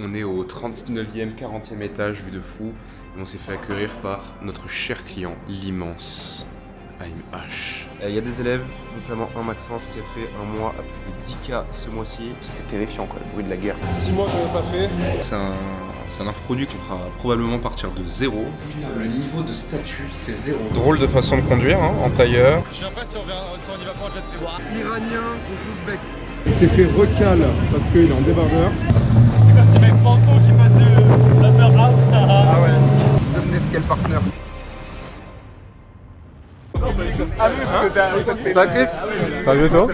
On est au 39e, 40e étage, vue de fou. Et on s'est fait accueillir par notre cher client, l'immense AMH. Il y a des élèves, notamment un Maxence qui a fait un mois à plus de 10K ce mois-ci. C'était terrifiant quoi, le bruit de la guerre. 6 mois qu'on n'a pas fait. C'est un infoproduit qu'on fera probablement partir de zéro. Putain, le niveau de statut, c'est zéro. Drôle de façon de conduire, hein, en tailleur. Je sais pas si on y va pas en jet privé. Iranien contre Ouzbek. Il s'est fait recal parce qu'il est en débardeur. C'est quoi ces mecs fantômes qui passent de la mer A ou Sahara? Ah ouais, Domnes Scale Partner. Ça va Chris? Ça va bien toi?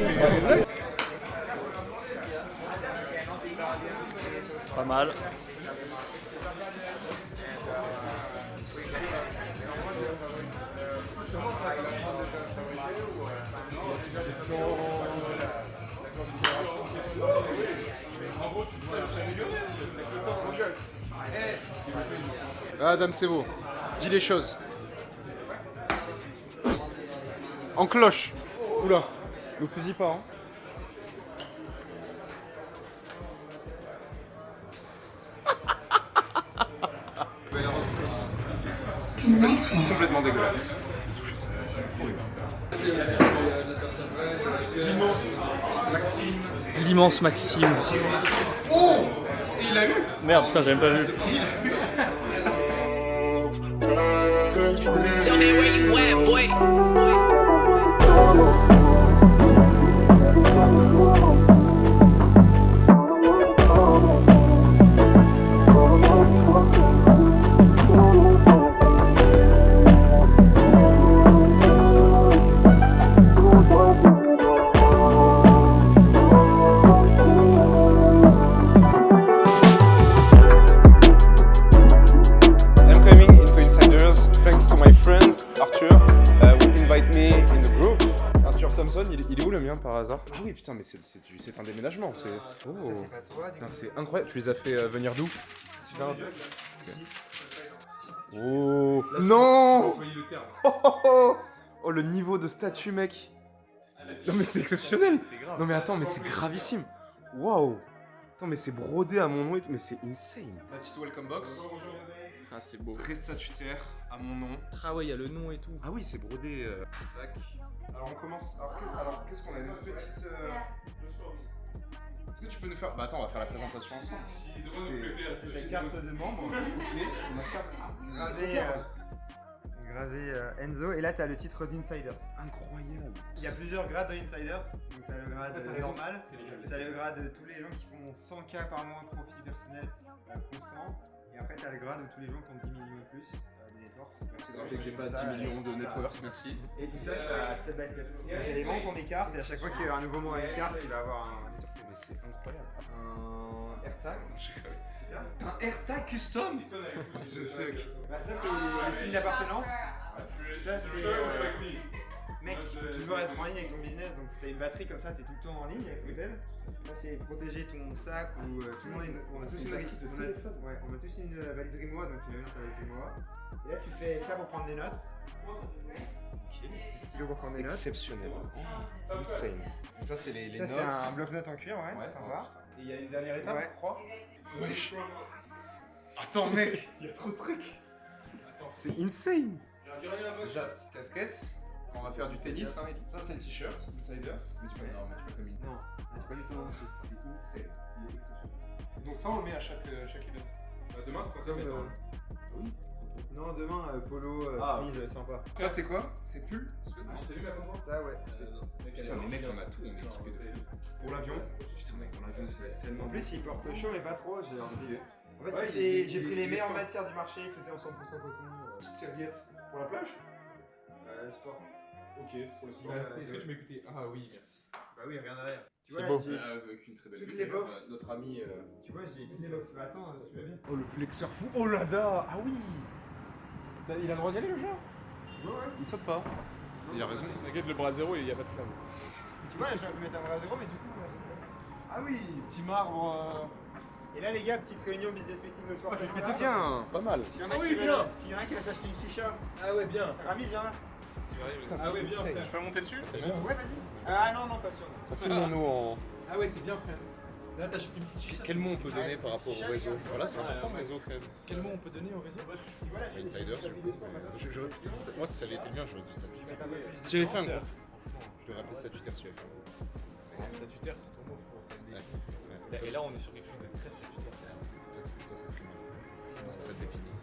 Pas mal. Ah Adam c'est beau. Dis les choses. En cloche. Oula, nous fusille pas hein. Complètement dégueulasse. L'immense Maxime. Oh! Et il a eu. Merde, putain, j'ai même pas vu. Tell me where you at, boy. I'm coming into Insiders thanks to my friend Arthur who invite me in the group. Arthur Thompson, il est où le mien par hasard? Ah oui putain mais c'est un déménagement, c'est... Oh. Putain, c'est incroyable, tu les as fait venir d'où? Oh non. Oh le niveau de statut mec. Non mais c'est exceptionnel. Non mais attends mais c'est gravissime. Waouh. Attends mais c'est brodé à mon nom et tout, mais c'est insane. La petite welcome box. Ah, c'est beau. Très statutaire à mon nom. Ah ouais, il y a le nom et tout. Ah oui, c'est brodé. Tac. Alors on commence. Alors qu'est-ce qu'on a? Une petite. Est-ce que tu peux nous faire. Bah attends, on va faire la présentation ensemble. C'est la carte de membre. Ok, c'est ma carte. Gravé Enzo, et là t'as le titre d'Insiders. Incroyable. Il y a plusieurs grades d'Insiders. Donc t'as le grade normal, t'as le grade de tous les gens qui font 100K par mois de profit personnel constant. Et après t'as le grade de tous les gens qui ont 10 millions et plus de networks. Merci de rappeler que j'ai pas 10 millions de networks, merci. Et tout ça, c'est step by step. Donc il y a des membres qui ont des cartes, et à chaque fois qu'il y a un nouveau membre avec une carte, il va avoir des surprises. Mais c'est incroyable. Un AirTag. C'est ça? Un AirTag custom. What the fuck. Bah, ça c'est le signe d'appartenance. Ça c'est. Mec, il faut toujours être en ligne avec ton business, donc t'as une batterie comme ça, t'es tout le temps en ligne avec l'hôtel. Ça c'est protéger ton sac ou tout le monde on a tous une valise de téléphone. Ouais, on a tous une valise Grimoire, donc tu vas venir ta valise Grimoire. Et là tu fais ça pour prendre des notes. Petit stylo pour prendre des notes. Exceptionnel. Insane. Donc ça c'est les Ça notes. c'est un bloc-notes en cuir, ouais, c'est sympa. Et il y a une dernière étape, Ouais. je crois. Wesh. Attends mec, il y a trop de trucs. C'est insane. Déjà, petite casquette. On va faire du tennis. Hein. Ça c'est le t-shirt, Insiders. Mais tu peux, non, mais tu peux comme une. Non, c'est pas du tout en dessous. C'est insane. Il est exceptionnel. Donc ça on le met à chaque event. Demain c'est censé mettre. Oui. Non, demain, polo, chemise, sympa. Ça c'est quoi? C'est pull? T'as vu ma conférence? Ça, ouais. Putain, les mecs on a tout, on est équipé de fou. Pour l'avion, putain mec, pour l'avion ça va être tellement. En plus, ils portent chaud, mais pas trop, j'ai stylé. En fait, Ouais, j'ai pris les meilleures il est matières du marché, tout est en 100% coton. Petite serviette pour la plage? Sport. Ok, pour le sport. Est-ce que tu m'as écouté? Ah oui, merci. Bah oui, rien derrière. Tu C'est vois, beau. j'ai- Avec une très belle Toutes vue. les box. Notre ami. Tu vois, j'ai toutes les box. Bah attends, si tu veux bien. Oh le flexeur fou. Oh là là. Ah oui. Il a le droit d'y aller le chat? Ouais. Il saute pas. Il a raison. T'inquiète, le bras zéro, il y a pas de flamme. Tu vois, là, j'aurais pu mettre un bras à zéro, mais du coup. Ah oui, petit marbre. Et là, les gars, petite réunion business meeting le soir. comme ça. Bien, pas mal. S'il y en a Ah oui, qui bien. veulent- s'il y en a qui veulent s'acheter une chicha, Ah ouais, bien. Rami, viens là. Ah ouais, bien, frère. Je peux monter dessus? Ouais, vas-y. Ah non, pas sûr. Filmons-nous en. Ah ouais, c'est bien, frère. Là, t'as chopé une petite chicha. Quel mot on peut donner par rapport au réseau? Voilà, c'est important le réseau quand même. Quel mot on peut donner au réseau? Insider, j'aurais pu te... Moi, si ça avait été le mien, j'aurais pu statutaire. Si j'avais fait un groupe, je devrais appeler statutaire si j'avais fait un groupe. Statutaire, c'est ton mot pour ça. Ouais. Et là, on est sur quelque chose de très statutaire. Toi, c'est primal. Ça te définit.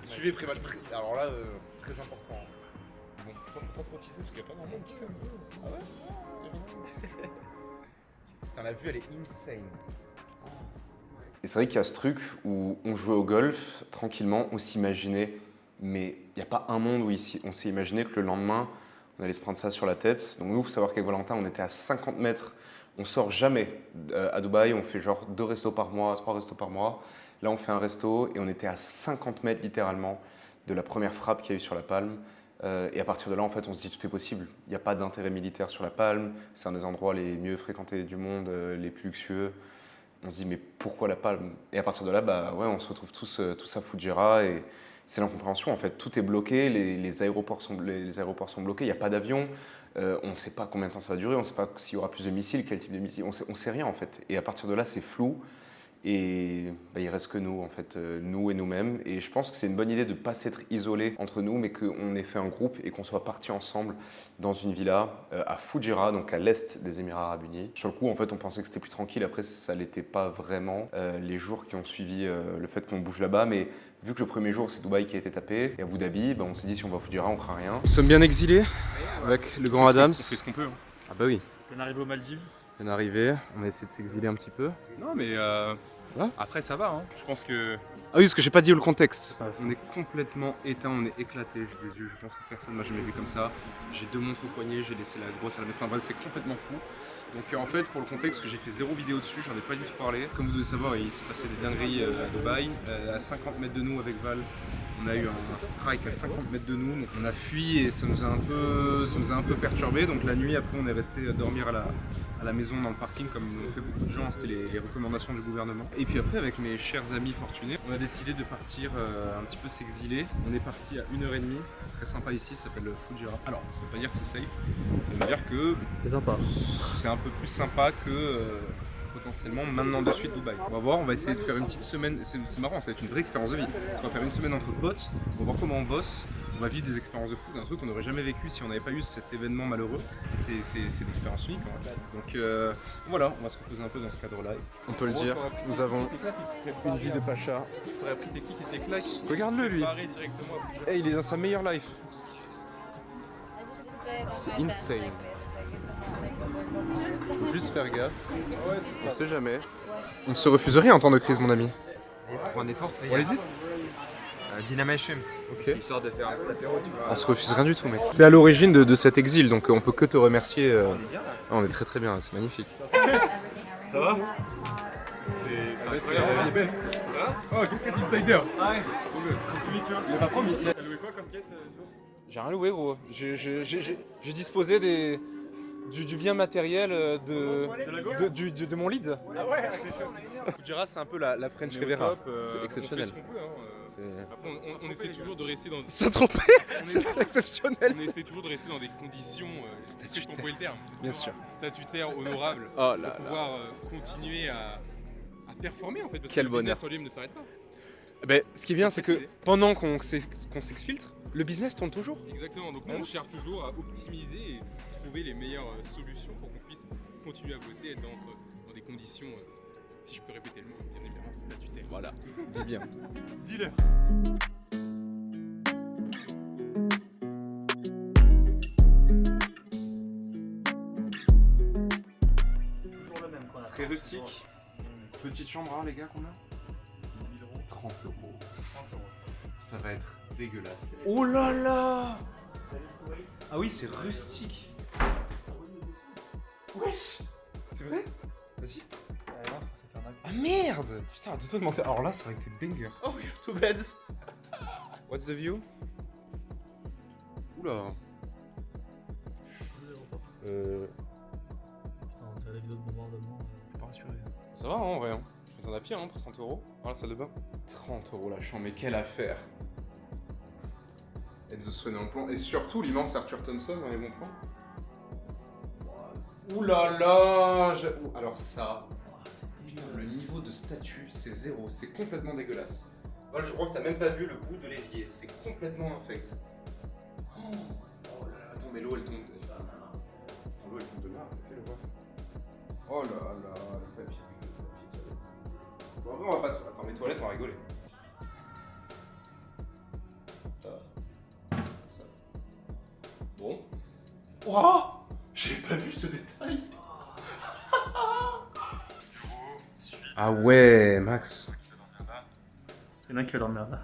Suivez primal. Alors là, très important. Bon, faut pas trop teaser parce qu'il n'y a pas grand monde qui sait. Ah ouais? Putain, la vue, elle est insane. Et c'est vrai qu'il y a ce truc où on jouait au golf tranquillement, on s'imaginait, mais il n'y a pas un monde où on s'est imaginé que le lendemain, on allait se prendre ça sur la tête. Donc nous, il faut savoir qu'avec Valentin, on était à 50 mètres. On sort jamais à Dubaï, on fait genre 2 restos par mois, 3 restos par mois. Là, on fait un resto et on était à 50 mètres littéralement de la première frappe qu'il y a eu sur la Palme. Et à partir de là, en fait, on se dit tout est possible. Il n'y a pas d'intérêt militaire sur la Palme. C'est un des endroits les mieux fréquentés du monde, les plus luxueux. On se dit mais pourquoi la Palme? Et à partir de là, bah ouais, on se retrouve tous à Fujairah et c'est l'incompréhension. En fait, tout est bloqué, les aéroports sont bloqués, il n'y a pas d'avion. On ne sait pas combien de temps ça va durer, on ne sait pas s'il y aura plus de missiles, quel type de missiles. On sait rien en fait. Et à partir de là, c'est flou. Et bah, il reste que nous, en fait, nous et nous-mêmes. Et je pense que c'est une bonne idée de ne pas s'être isolés entre nous, mais qu'on ait fait un groupe et qu'on soit partis ensemble dans une villa à Fujairah, donc à l'est des Émirats Arabes Unis. Sur le coup, en fait, on pensait que c'était plus tranquille. Après, ça ne l'était pas vraiment les jours qui ont suivi le fait qu'on bouge là-bas. Mais vu que le premier jour, c'est Dubaï qui a été tapé, et Abu Dhabi, bah, on s'est dit si on va à Fujairah, on craint rien. Nous sommes bien exilés avec le grand Adams. On fait ce qu'on peut. Hein. Ah bah oui. On arrive aux Maldives. On est arrivé, on a essayé de s'exiler un petit peu. Non, mais après, ça va. Hein. Je pense que. Ah oui, parce que j'ai pas dit le contexte. On est complètement éteint, on est éclaté. J'ai des yeux, je pense que personne m'a jamais vu comme ça. J'ai 2 montres au poignet, j'ai laissé la grosse à la main. Enfin bref, c'est complètement fou. Donc en fait, pour le contexte, que j'ai fait 0 vidéo dessus, j'en ai pas du tout parlé. Comme vous devez savoir, il s'est passé des dingueries à Dubaï. À 50 mètres de nous avec Val, on a eu un strike à 50 mètres de nous. Donc on a fui et ça nous a un peu perturbé. Donc la nuit, après, on est resté dormir à la maison dans le parking comme l'ont fait beaucoup de gens, c'était les recommandations du gouvernement. Et puis après avec mes chers amis fortunés, on a décidé de partir un petit peu s'exiler. On est parti à 1h30, très sympa ici, ça s'appelle Fujairah. Alors ça veut pas dire que c'est safe, ça veut dire que C'est sympa. c'est un peu plus sympa que potentiellement maintenant de suite Dubaï. On va voir, on va essayer de faire une petite semaine, c'est marrant, ça va être une vraie expérience de vie. On va faire une semaine entre potes, on va voir comment on bosse. On va vivre des expériences de fou, un truc qu'on n'aurait jamais vécu si on n'avait pas eu cet événement malheureux. C'est une expérience unique. Donc voilà, on va se reposer un peu dans ce cadre-là. On peut le dire, nous avons une vie de pacha. T'aurais pris tes kicks et tes claques. Regarde-le lui. Directement. Hey, il est dans sa meilleure life. C'est insane. Faut juste faire gaffe. On sait jamais. On ne se refuse rien en temps de crise, mon ami. Il faut prendre des forces, les On gars. hésite. Dynamation. Ok. C'est histoire de faire un petit apéro, tu vois. On se refuse rien du tout, mec. T'es à l'origine de cet exil, donc on peut que te remercier. On est très très bien, c'est magnifique. Ça va? C'est incroyable. Il est belle. Oh, qu'est-ce que insider? Ah ouais. Il a pas promis. Il a loué quoi comme caisse? J'ai rien loué, gros. J'ai disposé du bien matériel de mon lead. Ah ouais, c'est chaud. Fujairah, c'est un peu la French Riviera. C'est exceptionnel. Après, on essaie toujours de rester dans. Saint-Tropez, c'est exceptionnel. On essaie toujours de rester dans des conditions, est-ce que je peux employer le terme? Bien sûr. Statutaires, honorables, Oh pour là là. pouvoir continuer à performer en fait. Parce Quel que le bonheur. business en lui-même ne s'arrête pas. Ben, ce qui est bien, c'est que pendant qu'on s'exfiltre, le business tourne toujours. Exactement, donc nous on cherche toujours à optimiser et trouver les meilleures solutions pour qu'on puisse continuer à bosser et être dans des conditions, si je peux répéter le mot, bien évidemment, statutaires. Voilà, dis bien. Dis-le. Toujours le même qu'on a. Très rustique. Petite chambre, hein, les gars, combien 30 €. Ça va être dégueulasse. Oh là là! Ah oui, c'est rustique. Wesh! C'est vrai? Vas-y. Ah merde! Putain, à deux doigts de monter. Alors là, ça aurait été banger. Oh, we have 2 beds. What's the view? Oula. Putain, on dirait la vidéo de bombardement. Je suis pas rassuré. Ça va, hein, en vrai. Hein. Je m'attends à pied hein, pour 30 €. Dans la salle de bain. 30 € la chambre, mais quelle affaire! Enzo Swan en plan. Et surtout l'immense Arthur Thompson dans les bons plans. Ouh là là! Alors ça. Putain, le niveau de statut, c'est 0. C'est complètement dégueulasse. Voilà, je crois que t'as même pas vu le bout de l'évier. C'est complètement infect. Oh là là, attends, mais l'eau, elle tombe. Attends, l'eau, elle tombe de là. Fais-le voir. Oh là là, le papier toilette. Bon, après, on va pas se... Attends, les toilettes, on va rigoler. Ça. Bon. Oh, j'ai pas vu ce détail. Ah ouais, Max. Il y en a un qui va dormir là.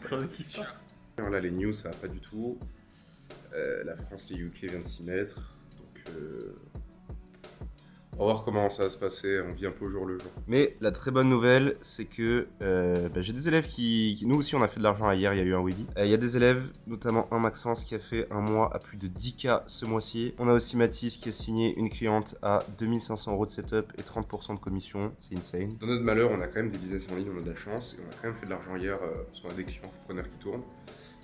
Trop de questions. Là, les news, ça va pas du tout. La France, les UK viennent de s'y mettre. Donc, on va voir comment ça va se passer. On vit un peu au jour le jour. Mais la très bonne nouvelle, c'est que j'ai des élèves qui... Nous aussi, on a fait de l'argent hier. Il y a eu un Willy. Il y a des élèves, notamment un Maxence, qui a fait un mois à plus de 10K ce mois-ci. On a aussi Mathis qui a signé une cliente à 2500 € de setup et 30% de commission. C'est insane. Dans notre malheur, on a quand même des business en ligne, on a de la chance. Et on a quand même fait de l'argent hier parce qu'on a des clients entrepreneurs qui tournent.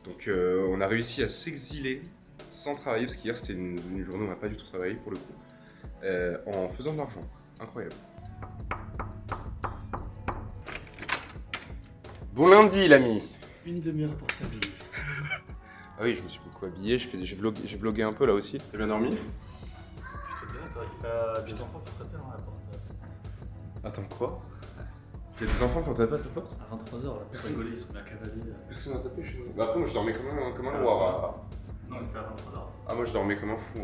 Donc, on a réussi à s'exiler sans travailler, parce qu'hier c'était une journée où on n'a pas du tout travaillé pour le coup, en faisant de l'argent. Incroyable. Bon lundi, l'ami. Une demi-heure pour s'habiller. Ah oui, je me suis beaucoup habillé, j'ai vlogué un peu là aussi. T'as bien dormi? Plutôt bien, toi. Il y a des enfants qui t'appellent à la porte. Attends, quoi? Il y a des enfants qui ont tapé à ta porte? À 23h, là. Personne. Rigoler, ils sont bien cavaliers. Personne n'a tapé chez nous. Bah après, moi je dormais comme un roi. Non, mais c'était à 23h. Ah, moi je dormais comme un fou.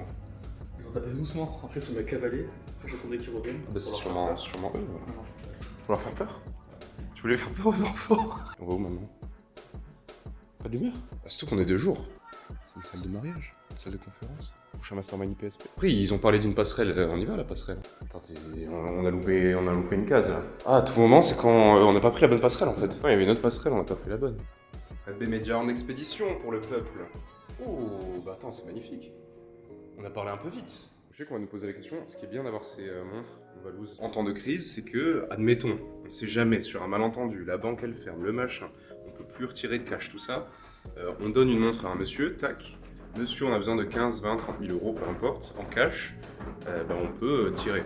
Ils ont tapé doucement. Après, ils sont bien cavaliers. Après, j'attendais qu'ils reviennent. Bah c'est pour leur sûrement faire eux. peur. Voilà. Non, Pour leur faire peur? Tu voulais faire peur aux enfants? On va où maintenant? Pas d'humeur? Ah, surtout qu'on est 2 jours. C'est une salle de mariage, une salle de conférence. Prochain Mastermind PSP. Après, ils ont parlé d'une passerelle. On y va la passerelle. Attends, on a loupé une case là. Ah, à tout moment, c'est quand on n'a pas pris la bonne passerelle en fait. Ouais, il y avait une autre passerelle, on n'a pas pris la bonne. Red B Media en expédition pour le peuple. Oh, bah attends, c'est magnifique. On a parlé un peu vite. Je sais qu'on va nous poser la question. Ce qui est bien d'avoir ces montres Valous en temps de crise, c'est que, admettons, on ne sait jamais, sur un malentendu, la banque elle ferme, le machin, on peut plus retirer de cash, tout ça. On donne une montre à un monsieur, tac. Monsieur, on a besoin de 15, 20, 30 000 euros, peu importe, en cash, on peut tirer.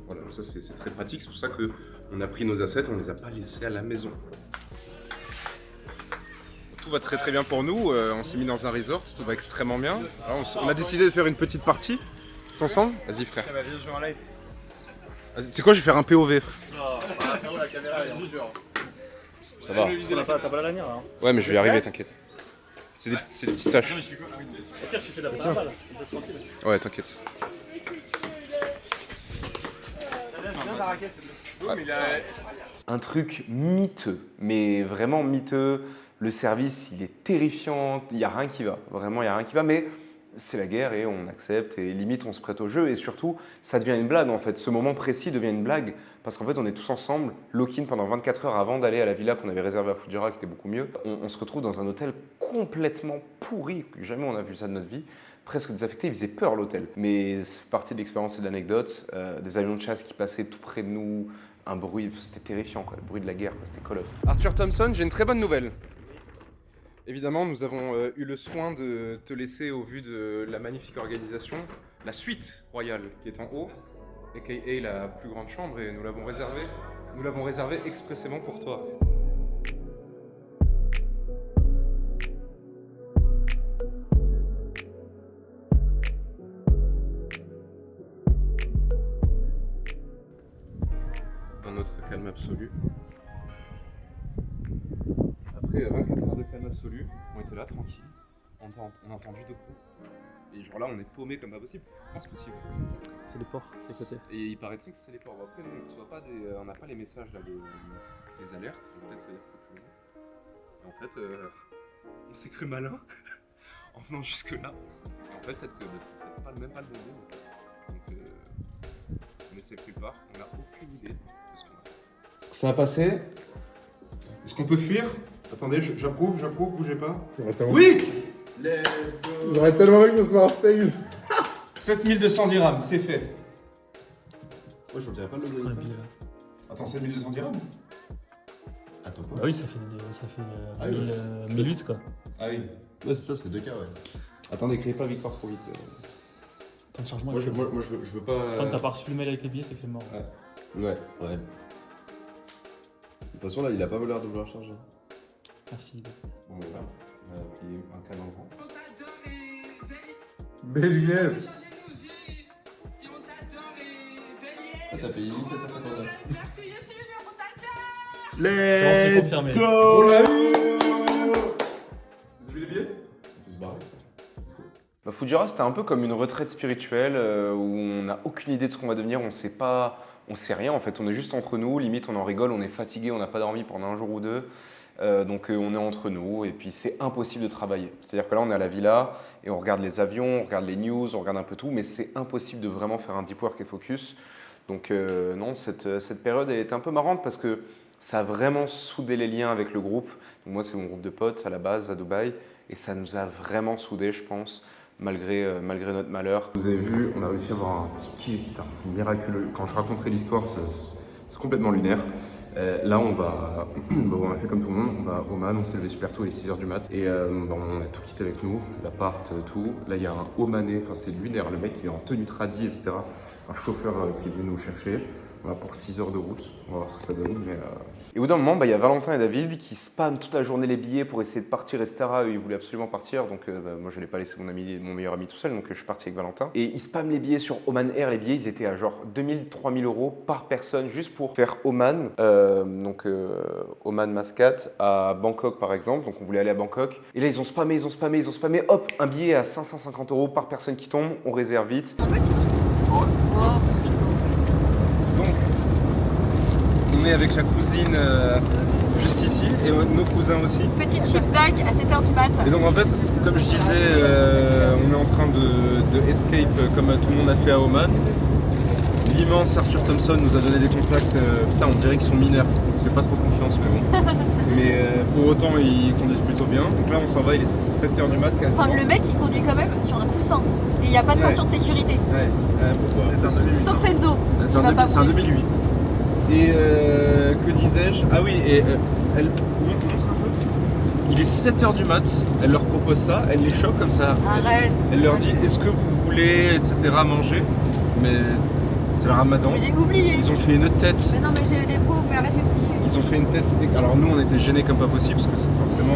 Voilà, donc ça c'est très pratique, c'est pour ça qu'on a pris nos assets, on les a pas laissés à la maison. Tout va très très bien pour nous, on s'est mis dans un resort, tout va extrêmement bien. Alors, on a décidé de faire une petite partie, tous ensemble. Vas-y frère. Ça va bien jouer en live. Vas-y, tu sais quoi, je vais faire un POV frère. La caméra, bien sûr. Ça va. T'as pas la lanière, là. Ouais, mais je vais y arriver, t'inquiète. C'est des petites tâches. Au pire, tu fais de la balle, comme ça c'est tranquille. Ouais, t'inquiète. Viens ta raquette, s'il te plaît. Un truc miteux, mais vraiment miteux. Le service, il est terrifiant, il n'y a rien qui va. Vraiment, il n'y a rien qui va, mais c'est la guerre et on accepte et limite, on se prête au jeu. Et surtout, ça devient une blague en fait. Ce moment précis devient une blague parce qu'en fait, on est tous ensemble, lock-in pendant 24 heures avant d'aller à la villa qu'on avait réservée à Fujairah, qui était beaucoup mieux. On se retrouve dans un hôtel complètement pourri, que jamais on a vu ça de notre vie. Presque désaffecté, il faisait peur l'hôtel. Mais c'est partie de l'expérience et de l'anecdote. Des avions de chasse qui passaient tout près de nous, un bruit, c'était terrifiant, quoi. Le bruit de la guerre, quoi. C'était Call of. Arthur Thompson, j'ai une très bonne nouvelle. Évidemment, nous avons eu le soin de te laisser, au vu de la magnifique organisation, la suite royale qui est en haut, aka la plus grande chambre, et nous l'avons réservée expressément pour toi. Dans notre calme absolu. Après 24 heures de calme absolu, on était là tranquille, on a entendu 2 coups. Et genre là on est paumé comme pas possible. Comment c'est possible? C'est les ports, les côtés. Et il paraîtrait que c'est les ports. Bon, après nous, on reçoit pas on n'a pas les messages là, les alertes, peut-être ça veut dire que c'est plus long. Et en fait, on s'est cru malin en venant jusque là. Et en fait peut-être que c'était peut-être même pas le bon moment. Donc on essaie quelque part, on n'a aucune idée de ce qu'on a fait. Ça a passé. Est-ce qu'on peut fuir? Attendez, j'approuve, bougez pas. Oui! Let's go. J'aurais tellement aimé que ce soit un fail. 7200 dirhams, c'est fait. Ouais, je ne dirais pas le logo. Attends, 7200 dirhams? Attends, quoi? Bah oui, ça fait 1008 quoi. Ah oui. Ouais, c'est ça, ça fait 2K, ouais. Attendez, créez pas victoire trop vite. Temps de chargement. Moi, je veux pas. Tant que t'as pas reçu le mail avec les billets, c'est que c'est mort. Ouais. Ouais, ouais. De toute façon, là, il a pas l'air de vouloir charger. Merci. Bon, bah, on va payer un cadran grand. Belle Ah, t'as payé 1759. C'est Let's confirmé. go. On l'a eu. Vous avez les billets? On peut se barrer. Bah, Foodjara, c'était un peu comme une retraite spirituelle où on n'a aucune idée de ce qu'on va devenir, on sait rien en fait, on est juste entre nous, limite on en rigole, on est fatigué, on n'a pas dormi pendant un jour ou deux, donc on est entre nous et puis c'est impossible de travailler. C'est-à-dire que là on est à la villa et on regarde les avions, on regarde les news, on regarde un peu tout, mais c'est impossible de vraiment faire un deep work et focus. Donc non, cette période elle était un peu marrante parce que ça a vraiment soudé les liens avec le groupe. Donc, moi c'est mon groupe de potes à la base à Dubaï et ça nous a vraiment soudés je pense. Malgré notre malheur. Vous avez vu, on a réussi à avoir un ticket, putain, miraculeux. Quand je raconterai l'histoire, c'est complètement lunaire. Là, on va, bon, on a fait comme tout le monde, on va à Oman, on s'est levé super tôt, il est 6h du mat. Et bon, on a tout quitté avec nous, l'appart, tout. Là, il y a un Omanais, enfin c'est lunaire, le mec il est en tenue tradie, etc. Un chauffeur qui est venu nous chercher. On va pour 6 heures de route, on va voir ce que ça donne. Mais Et au bout d'un moment, il y a Valentin et David qui spamment toute la journée les billets pour essayer de partir, etc. Eux, ils voulaient absolument partir, donc moi je n'allais pas laisser mon meilleur ami tout seul, donc je suis parti avec Valentin. Et ils spamment les billets sur Oman Air, les billets ils étaient à genre 2000, 3000 euros par personne juste pour faire Oman, Oman Muscat à Bangkok par exemple, donc on voulait aller à Bangkok. Et là ils ont spammé, hop, un billet à 550 euros par personne qui tombe, on réserve vite. On est avec la cousine juste ici et nos cousins aussi. Petite chips dag à 7h du mat. Et donc en fait, comme je disais, on est en train de escape comme tout le monde a fait à Oman. L'immense Arthur Thompson nous a donné des contacts, putain on dirait qu'ils sont mineurs, on se fait pas trop confiance mais bon. Mais pour autant ils conduisent plutôt bien. Donc là on s'en va, il est 7h du mat quasiment. Enfin le mec il conduit quand même sur un coussin. Et il n'y a pas de ceinture de sécurité. Ouais, pourquoi? Sauf Enzo. C'est un 2008. Et que disais-je? Ah oui, et elle montre un peu. Il est 7h du mat, elle leur propose ça, elle les chope comme ça. Arrête. Elle leur dit est-ce que vous voulez, etc. manger. Mais c'est le ramadan. J'ai oublié. Ils ont fait une tête. Mais non mais j'ai les pauvres, mais arrête j'ai oublié. Ils ont fait une tête. Alors nous on était gênés comme pas possible parce que forcément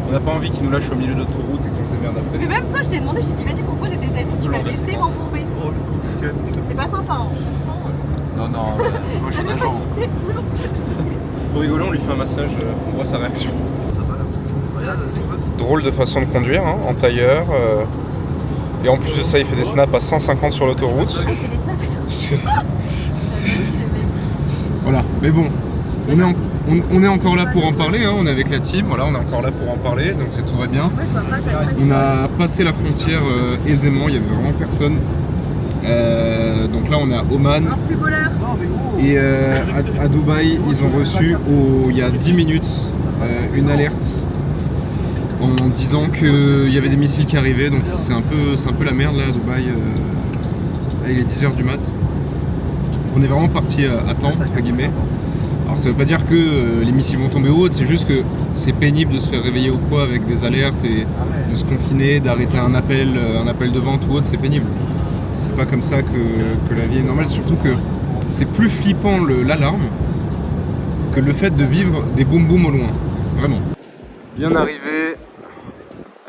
on n'a pas envie qu'ils nous lâchent au milieu de l'autoroute et qu'on se démerde après. Mais même toi je t'ai demandé, je t'ai dit vas-y propose à tes amis, tu m'as laissé m'embourber. C'est pas sympa hein, franchement. Non, moi J'avais pas quitté le boulot. Pour rigoler, on lui fait un massage, on voit sa réaction. Drôle de façon de conduire, hein, en tailleur. Et en plus de ça, il fait des snaps à 150 sur l'autoroute. Il fait des snaps. Voilà, mais bon, on est encore là pour en parler, hein, on est avec la team, voilà, on est encore là pour en parler, donc tout va bien. On a passé la frontière aisément, il n'y avait vraiment personne. Donc là on est à Oman et à Dubaï ils ont reçu il y a 10 minutes une alerte en disant qu'il y avait des missiles qui arrivaient, donc c'est un peu la merde là à Dubaï. Là il est 10h du mat. On est vraiment parti à temps entre guillemets. Alors ça veut pas dire que les missiles vont tomber ou autre, c'est juste que c'est pénible de se faire réveiller ou quoi avec des alertes et de se confiner, d'arrêter un appel de vente ou autre, c'est pénible. C'est pas comme ça que la vie est normale, surtout que c'est plus flippant l'alarme que le fait de vivre des boum boum au loin, vraiment. Bien arrivé,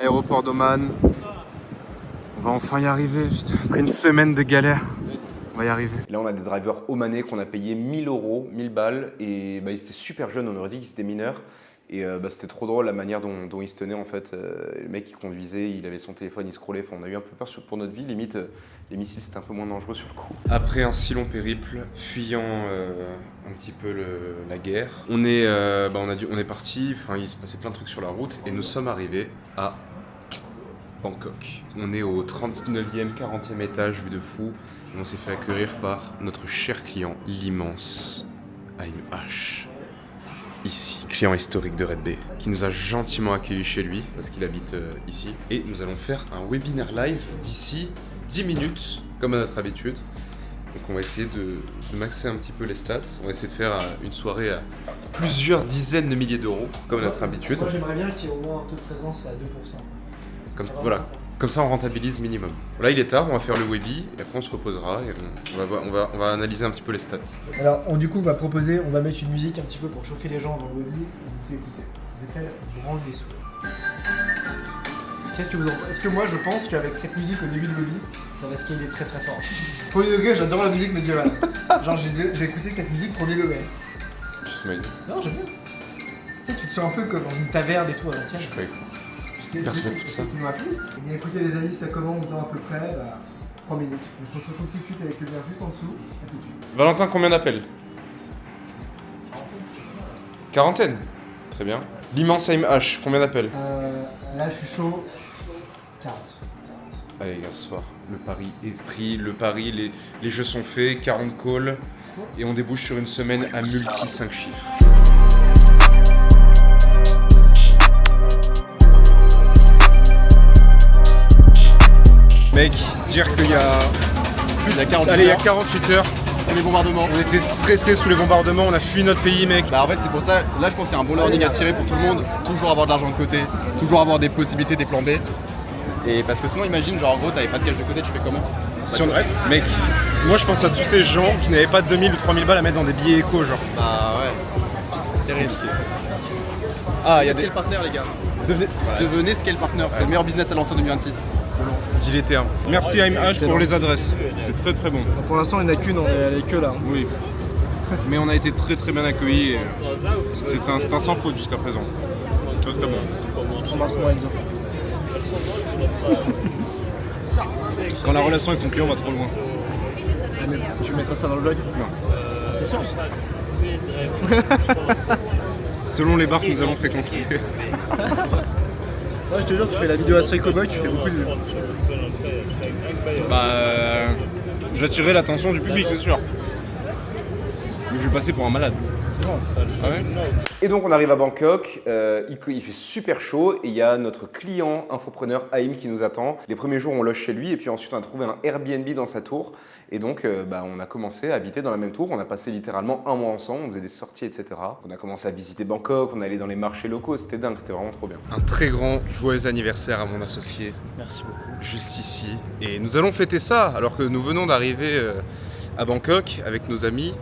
aéroport d'Oman. On va enfin y arriver, putain. Après une semaine de galère, on va y arriver. Là, on a des drivers omanais qu'on a payé 1000 euros, 1000 balles, et ils étaient super jeunes, on aurait dit qu'ils étaient mineurs. Et c'était trop drôle la manière dont il se tenait en fait. Le mec il conduisait, il avait son téléphone, il scrollait. Enfin, on a eu un peu peur pour notre vie. Limite, les missiles c'était un peu moins dangereux sur le coup. Après un si long périple, fuyant un petit peu la guerre, on est parti. Enfin, il se passait plein de trucs sur la route et nous sommes arrivés à Bangkok. On est au 39e, 40e étage, vue de fou. Et on s'est fait accueillir par notre cher client, l'immense AMH. Ici, client historique de Red Bay, qui nous a gentiment accueillis chez lui, parce qu'il habite ici. Et nous allons faire un webinaire live d'ici 10 minutes, comme à notre habitude. Donc on va essayer de maxer un petit peu les stats. On va essayer de faire une soirée à plusieurs dizaines de milliers d'euros, comme à notre habitude. Moi j'aimerais bien qu'il y ait au moins un taux de présence à 2%. Voilà. Comme ça, on rentabilise minimum. Là, il est tard, on va faire le Webby, et après on se reposera, et on va analyser un petit peu les stats. Alors, on va proposer, on va mettre une musique un petit peu pour chauffer les gens avant le Webby, et vous fait écouter. Ça s'appelle Branle des souhaits. Qu'est-ce que vous en pensez? Est-ce que moi, je pense qu'avec cette musique au début de Webby, ça va scaler très très fort. Premier degré, j'adore la musique médiévale. Genre, j'ai écouté cette musique premier degré. Non, j'aime bien. Tu sais, tu te sens un peu comme dans une taverne et tout à l'ancienne. Personne n'écoute ça. C'est dans la piste. Et bien écoutez les amis, ça commence dans à peu près 3 minutes. Donc on se retrouve tout de suite avec le lien juste en dessous. À tout de suite. Valentin, combien d'appels? Quarantaine. Très bien. L'immense AIM-H, combien d'appels? Là je suis chaud. 40. Allez gars, ce soir, le pari est pris, les jeux sont faits, 40 calls, et on débouche sur une semaine à multi 5 chiffres. Mec, dire qu'il y a 48 heures, sous les bombardements. On était stressés sous les bombardements, on a fui notre pays, mec. Bah en fait c'est pour ça, là je pense qu'il y a un bon learning à tirer pour tout le monde. Toujours avoir de l'argent de côté, toujours avoir des possibilités, des plans B. Et parce que sinon imagine genre en gros t'avais pas de cash de côté, tu fais comment? Si on reste. Mec, moi je pense à tous ces gens qui n'avaient pas 2000 ou 3000 balles à mettre dans des billets éco genre. Bah ouais. C'est risqué. Ah, il y a des scale partners les gars. Devenez scale partner, c'est le meilleur business à lancer en 2026. Dis les termes. Merci AIM-H pour les adresses. C'est très très bon. Pour l'instant il n'y en a qu'une, on est allé que là. Oui. Mais on a été très très bien accueillis. C'est un sans faute jusqu'à présent. Très très bon. Quand la relation avec ton client va trop loin. Tu mettras ça dans le blog? Non. T'es sûr? Selon les bars que nous avons fréquentés. Ouais, je te jure, tu fais la vidéo à Stray Cowboy, tu fais beaucoup de vues. J'attirerai l'attention du public, c'est sûr. Mais je vais passer pour un malade. Ah ouais. Et donc on arrive à Bangkok, il fait super chaud et il y a notre client infopreneur Haïm qui nous attend. Les premiers jours on loge chez lui et puis ensuite on a trouvé un Airbnb dans sa tour. Et donc on a commencé à habiter dans la même tour, on a passé littéralement un mois ensemble, on faisait des sorties etc. On a commencé à visiter Bangkok, on allait dans les marchés locaux, c'était dingue, c'était vraiment trop bien. Un très grand joyeux anniversaire à mon associé. Merci beaucoup. Juste ici. Et nous allons fêter ça alors que nous venons d'arriver à Bangkok avec nos amis.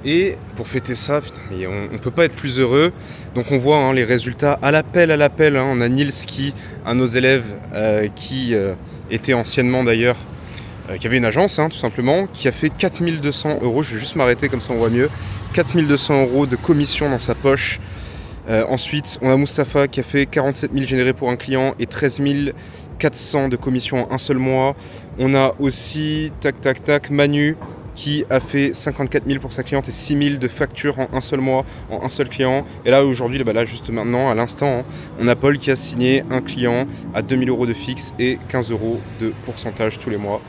Et pour fêter ça, putain, mais on peut pas être plus heureux. Donc on voit les résultats à l'appel. On a Nils qui, un de nos élèves qui était anciennement d'ailleurs, qui avait une agence tout simplement, qui a fait 4200 €. Je vais juste m'arrêter comme ça on voit mieux. 4200 € de commission dans sa poche. Ensuite, on a Mustapha qui a fait 47 000 générés pour un client et 13 400 de commission en un seul mois. On a aussi, Manu qui a fait 54 000 pour sa cliente et 6 000 de factures en un seul mois, en un seul client. Et là aujourd'hui, là juste maintenant, à l'instant, on a Paul qui a signé un client à 2 000 € de fixe et 15 € de pourcentage tous les mois.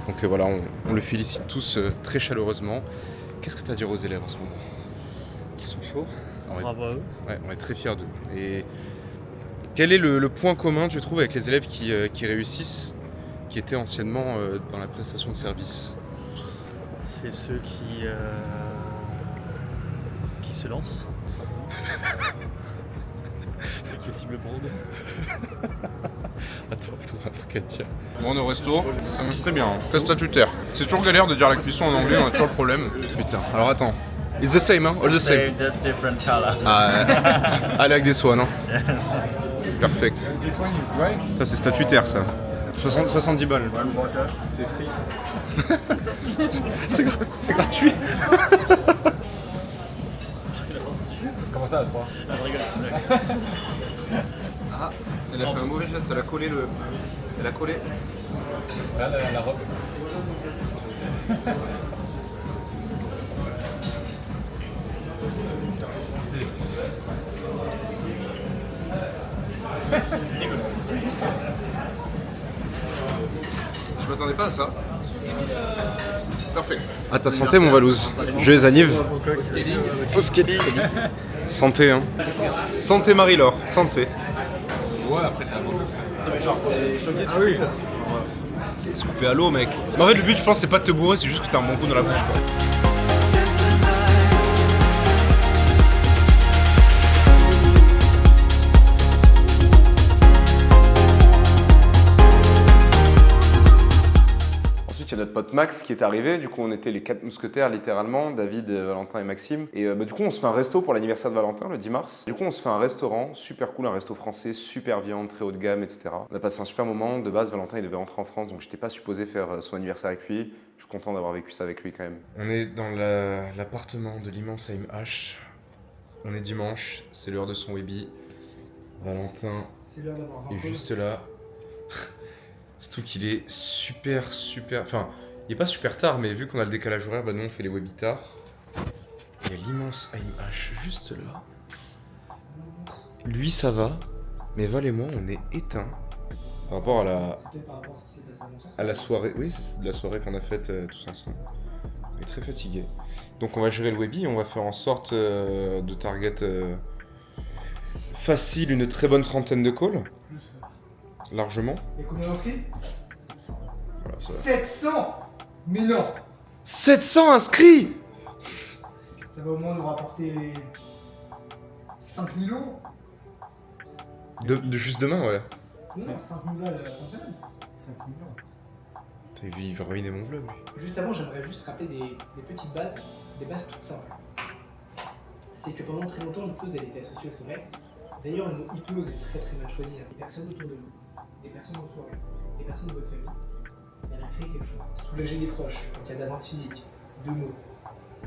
Donc voilà, on le félicite tous très chaleureusement. Qu'est-ce que tu as à dire aux élèves en ce moment? Qui sont chauds. Bravo à eux. Ouais, on est très fiers d'eux. Et quel est le point commun, tu trouves, avec les élèves qui réussissent, qui étaient anciennement dans la prestation de service? C'est ceux qui se lancent, tout simplement. Accessible pour eux. Attends, un truc à dire. Bon, on est au resto, ça marche très bien. Très statutaire. C'est toujours galère de dire la cuisson en anglais, on a toujours le problème. Putain, alors attends. It's the same, all the same. Just different color. Ah, like this one, Yes. Perfect. Ça, c'est statutaire, ça. 70 balles. C'est free. C'est gratuit. Comment ça à 3? Je rigole. Ah, elle a fait un mauvais geste, elle a collé le... Elle a collé... La robe. Je m'attendais pas à ça. Parfait. À ta santé, mon Valouz. Joyeux anniv. Oskeli. Santé, hein. Santé, Marie-Laure. Santé. Ouais, après t'as un genre, c'est choqué. Ah oui, ça C'est coupé à l'eau, mec. Mais en fait, le but, je pense, c'est pas de te bourrer, c'est juste que t'as un bon coup dans la bouche, quoi. pote Max qui est arrivé. Du coup, on était les 4 mousquetaires, littéralement, David, Valentin et Maxime. Et du coup, on se fait un resto pour l'anniversaire de Valentin, le 10 mars. Du coup, on se fait un restaurant, super cool, un resto français, super viande, très haut de gamme, etc. On a passé un super moment. De base, Valentin, il devait rentrer en France, donc j'étais pas supposé faire son anniversaire avec lui. Je suis content d'avoir vécu ça avec lui quand même. On est dans l'appartement de l'immense AIMH. On est dimanche, c'est l'heure de son Webi. Valentin est juste là. Surtout qu'il est super... Enfin, il est pas super tard, mais vu qu'on a le décalage horaire, bah nous on fait les Webi tard. Il y a l'immense AIMH juste là. Lui ça va, mais Val et moi on est éteints. Par rapport à la soirée, oui, c'est de la soirée qu'on a faite tous ensemble. On est très fatigués. Donc on va gérer le Webi, on va faire en sorte de target facile une très bonne trentaine de calls. Largement. Et combien d'inscrits? Voilà, 700. Mais non. 700 inscrits. Ça va au moins nous rapporter 5000 €. De juste demain, ouais. Non, 5000 balles la fin de semaine. 5000 €. Il va ruiner mon vlog. Juste avant, j'aimerais juste rappeler des petites bases, des bases toutes simples. C'est que pendant très longtemps, l'hypnose elle était associée au sommeil. D'ailleurs, le mot hypnose est très très mal choisi. Des personnes autour de vous, des personnes en soirée, des personnes de votre famille, ça va créer quelque chose. Soulager des proches, quand il y a de la vente physique, de mots,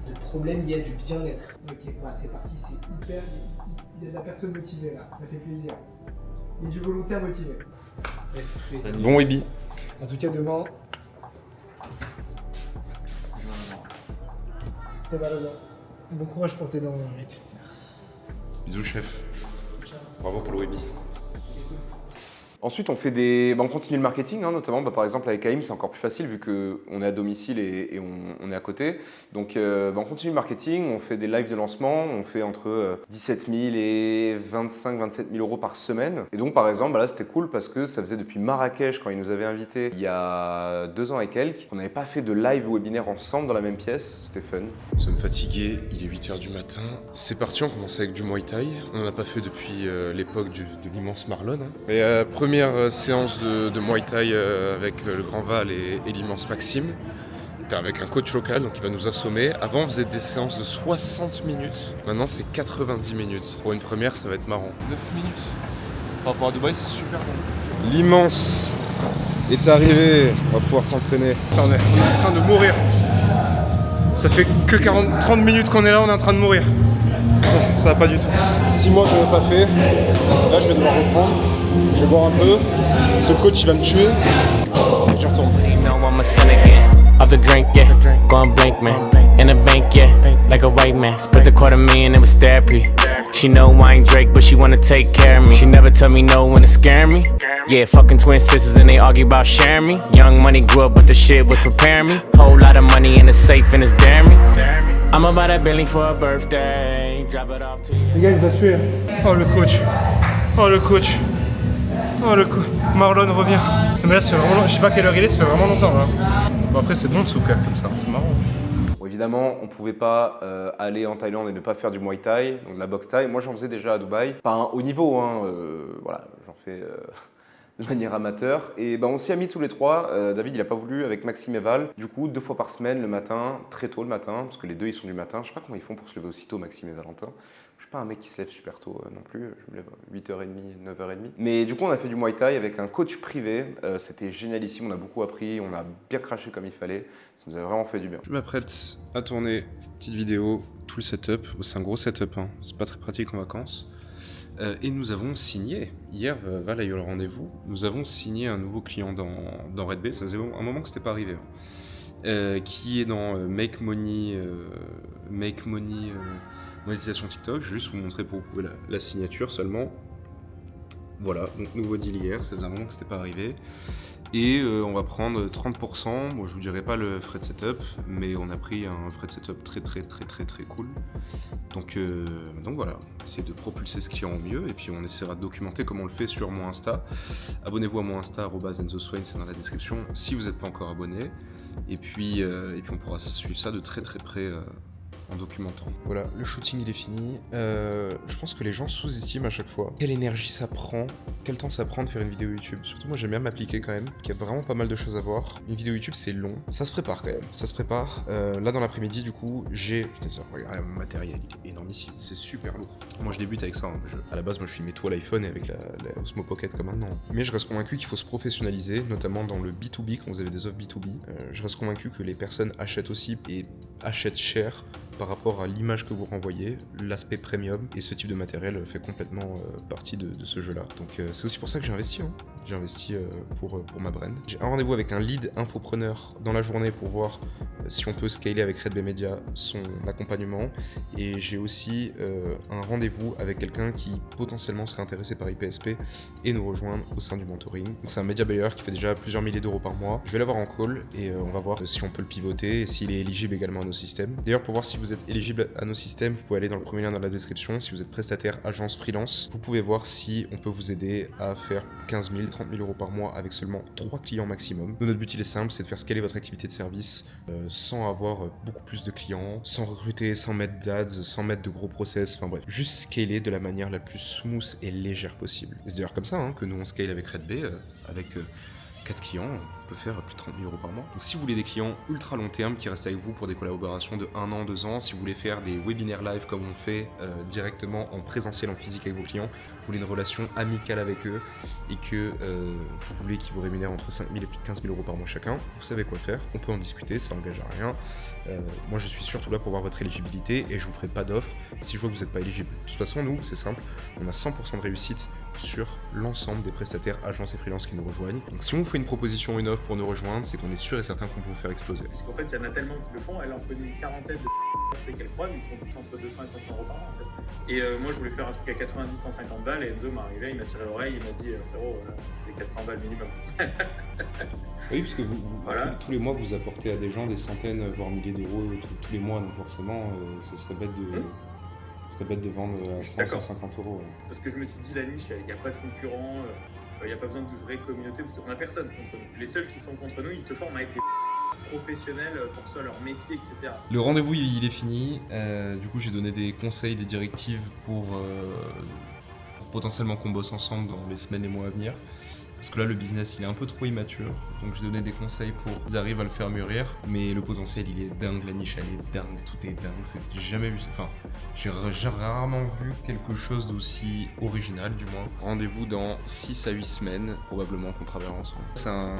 de problèmes liés à du bien-être. Ok, voilà, c'est parti, c'est hyper. Il y a de la personne motivée là, ça fait plaisir. Il y a du volontaire motivé. Bon Webi. En tout cas, demain. T'es malade. Bon courage pour tes dents, mec. Bisous chef. Bravo pour le Webi. Ensuite, on fait on continue le marketing, hein, notamment par exemple avec AIM, c'est encore plus facile vu qu'on est à domicile et on est à côté. Donc on continue le marketing, on fait des lives de lancement, on fait entre 17 000 et 25-27 000 € par semaine. Et donc par exemple, là c'était cool parce que ça faisait depuis Marrakech quand ils nous avaient invités il y a 2 ans et quelques. On n'avait pas fait de live webinaire ensemble dans la même pièce, c'était fun. Nous sommes fatigués, il est 8h du matin. C'est parti, on commence avec du Muay Thai. On n'en a pas fait depuis l'époque de l'immense Marlon. Hein. Et première séance de Muay Thai avec le grand Val et l'immense Maxime. C'était avec un coach local, donc il va nous assommer. Avant, on faisait des séances de 60 minutes. Maintenant, c'est 90 minutes. Pour une première, ça va être marrant. 9 minutes. Par rapport à Dubaï, c'est super bon. L'immense est arrivé. On va pouvoir s'entraîner. On est en train de mourir. Ça fait que 30 minutes qu'on est là, on est en train de mourir. Bon, ça va pas du tout. 6 mois que je n'ai pas fait. Là, je vais devoir reprendre. Je vais boire un peu. Ce coach, il va me tuer. Et je retourne. Off the drink, yeah, going blank, man. In the bank, yeah, like a white man. Split the $250,000 and it was therapy. She know I ain't Drake, but she wanna take care of me. She never tell me no when it scare me. Yeah, fucking twin sisters and they argue about sharing me. Young money grew up, but the shit was preparing me. Whole lot of money in the safe and it's daring me. I'm about that Bentley for a birthday. Drop it off to you. Les gars, il nous a tués. Oh le coach. Oh le coach. Oh le coach. Marlon revient. Mais là, ça fait vraiment. Je sais pas quelle heure il est, ça fait vraiment longtemps là. Bon, après, c'est bon de souffler comme ça, c'est marrant. Bon, évidemment, on ne pouvait pas aller en Thaïlande et ne pas faire du Muay Thai, donc de la boxe Thai. Moi, j'en faisais déjà à Dubaï. Pas un haut niveau, hein, voilà, j'en fais de manière amateur. Et on s'y a mis tous les trois. David, il n'a pas voulu avec Maxime et Val. Du coup, 2 fois par semaine, le matin, très tôt le matin, parce que les deux, ils sont du matin. Je sais pas comment ils font pour se lever aussitôt, Maxime et Valentin. Je suis pas un mec qui se lève super tôt non plus. Je me lève 8h30, 9h30. Mais du coup, on a fait du Muay Thai avec un coach privé. C'était génialissime, on a beaucoup appris, on a bien craché comme il fallait. Ça nous a vraiment fait du bien. Je m'apprête à tourner petite vidéo, tout le setup. C'est un gros setup, hein. C'est pas très pratique en vacances. Et nous avons signé, hier, Val a eu le rendez-vous, nous avons signé un nouveau client dans Red Bay, ça faisait un moment que c'était pas arrivé, qui est dans Make Money, monétisation TikTok. Je vais juste vous montrer pour vous prouver la signature seulement. Voilà, donc nouveau deal hier, ça faisait un moment que c'était pas arrivé. Et on va prendre 30%, bon, je vous dirai pas le frais de setup, mais on a pris un frais de setup très cool. Donc voilà, on va essayer de propulser ce client au mieux, et puis on essaiera de documenter comment on le fait sur mon Insta. Abonnez-vous à mon Insta, @EnzoSwain, c'est dans la description, si vous n'êtes pas encore abonné. Et puis on pourra suivre ça de très près en documentant. Voilà, le shooting il est fini. Je pense que les gens sous-estiment à chaque fois quelle énergie ça prend, quel temps ça prend de faire une vidéo YouTube. Surtout moi j'aime bien m'appliquer quand même, qu'il y a vraiment pas mal de choses à voir. Une vidéo YouTube c'est long, ça se prépare quand même, ça se prépare. Là dans l'après-midi du coup j'ai... Putain ça, regarde mon matériel, il est énormissime, c'est super lourd. Moi je débute avec ça, hein. À la base moi je filmais tout à l'iPhone avec la Osmo Pocket comme maintenant. Mais je reste convaincu qu'il faut se professionnaliser, notamment dans le B2B, quand vous avez des offres B2B. Je reste convaincu que les personnes achètent aussi et achètent cher par rapport à l'image que vous renvoyez, l'aspect premium, et ce type de matériel fait complètement partie de ce jeu-là. Donc c'est aussi pour ça que j'ai investi, hein. J'ai investi pour ma brand. J'ai un rendez-vous avec un lead infopreneur dans la journée pour voir si on peut scaler avec Red Bay Media son accompagnement, et j'ai aussi un rendez-vous avec quelqu'un qui potentiellement serait intéressé par IPSP et nous rejoindre au sein du mentoring. Donc c'est un media buyer qui fait déjà plusieurs milliers d'euros par mois. Je vais l'avoir en call et on va voir si on peut le pivoter et s'il est éligible également à nos systèmes. D'ailleurs, pour voir si vous êtes éligible à nos systèmes, vous pouvez aller dans le premier lien dans la description. Si vous êtes prestataire, agence, freelance, vous pouvez voir si on peut vous aider à faire 15 000, 30 000 euros par mois avec seulement 3 clients maximum. Notre but il est simple, c'est de faire scaler votre activité de service sans avoir beaucoup plus de clients, sans recruter, sans mettre d'ads, sans mettre de gros process, enfin bref, juste scaler de la manière la plus smooth et légère possible. Et c'est d'ailleurs comme ça hein, que nous on scale avec Red Bay, avec 4 clients, on peut faire plus de 30 000 euros par mois. Donc si vous voulez des clients ultra long terme qui restent avec vous pour des collaborations de 1 an, 2 ans, si vous voulez faire des webinaires live comme on fait directement en présentiel, en physique avec vos clients, vous voulez une relation amicale avec eux et que vous voulez qu'ils vous rémunèrent entre 5 000 et plus de 15 000 euros par mois chacun, vous savez quoi faire, on peut en discuter, ça n'engage à rien. Moi je suis surtout là pour voir votre éligibilité et je vous ferai pas d'offre si je vois que vous n'êtes pas éligible. De toute façon nous c'est simple, on a 100% de réussite sur l'ensemble des prestataires, agences et freelances qui nous rejoignent. Donc si on vous fait une proposition ou une offre pour nous rejoindre, c'est qu'on est sûr et certain qu'on peut vous faire exploser. Parce qu'en fait, il y en a tellement qui le font, elle en connaît une quarantaine de qu'elle croise, ils font tous entre 200 et 500 euros par an en fait. Et moi je voulais faire un truc à 90-150 balles et Enzo m'est arrivé, il m'a tiré l'oreille, il m'a dit frérot, c'est 400 balles minimum. Oui, parce que voilà. tous les mois vous apportez à des gens des centaines, voire milliers d'euros tous les mois, donc forcément ce serait bête de... Ce serait bête de vendre à 100-150 euros. Ouais. Parce que je me suis dit, la niche, il n'y a pas de concurrents, il n'y a pas besoin de vraie communauté, parce qu'on n'a personne contre nous. Les seuls qui sont contre nous, ils te forment avec des professionnels pour ça, leur métier, etc. Le rendez-vous, il est fini. Du coup, j'ai donné des conseils, des directives pour potentiellement qu'on bosse ensemble dans les semaines et mois à venir. Parce que là, le business, il est un peu trop immature. Donc, j'ai donné des conseils pour qu'ils arrivent à le faire mûrir. Mais le potentiel, il est dingue. La niche, elle est dingue. Tout est dingue. J'ai jamais vu... Enfin, j'ai rarement vu quelque chose d'aussi original, du moins. Rendez-vous dans 6 à 8 semaines, probablement, qu'on travaillera ensemble. C'est un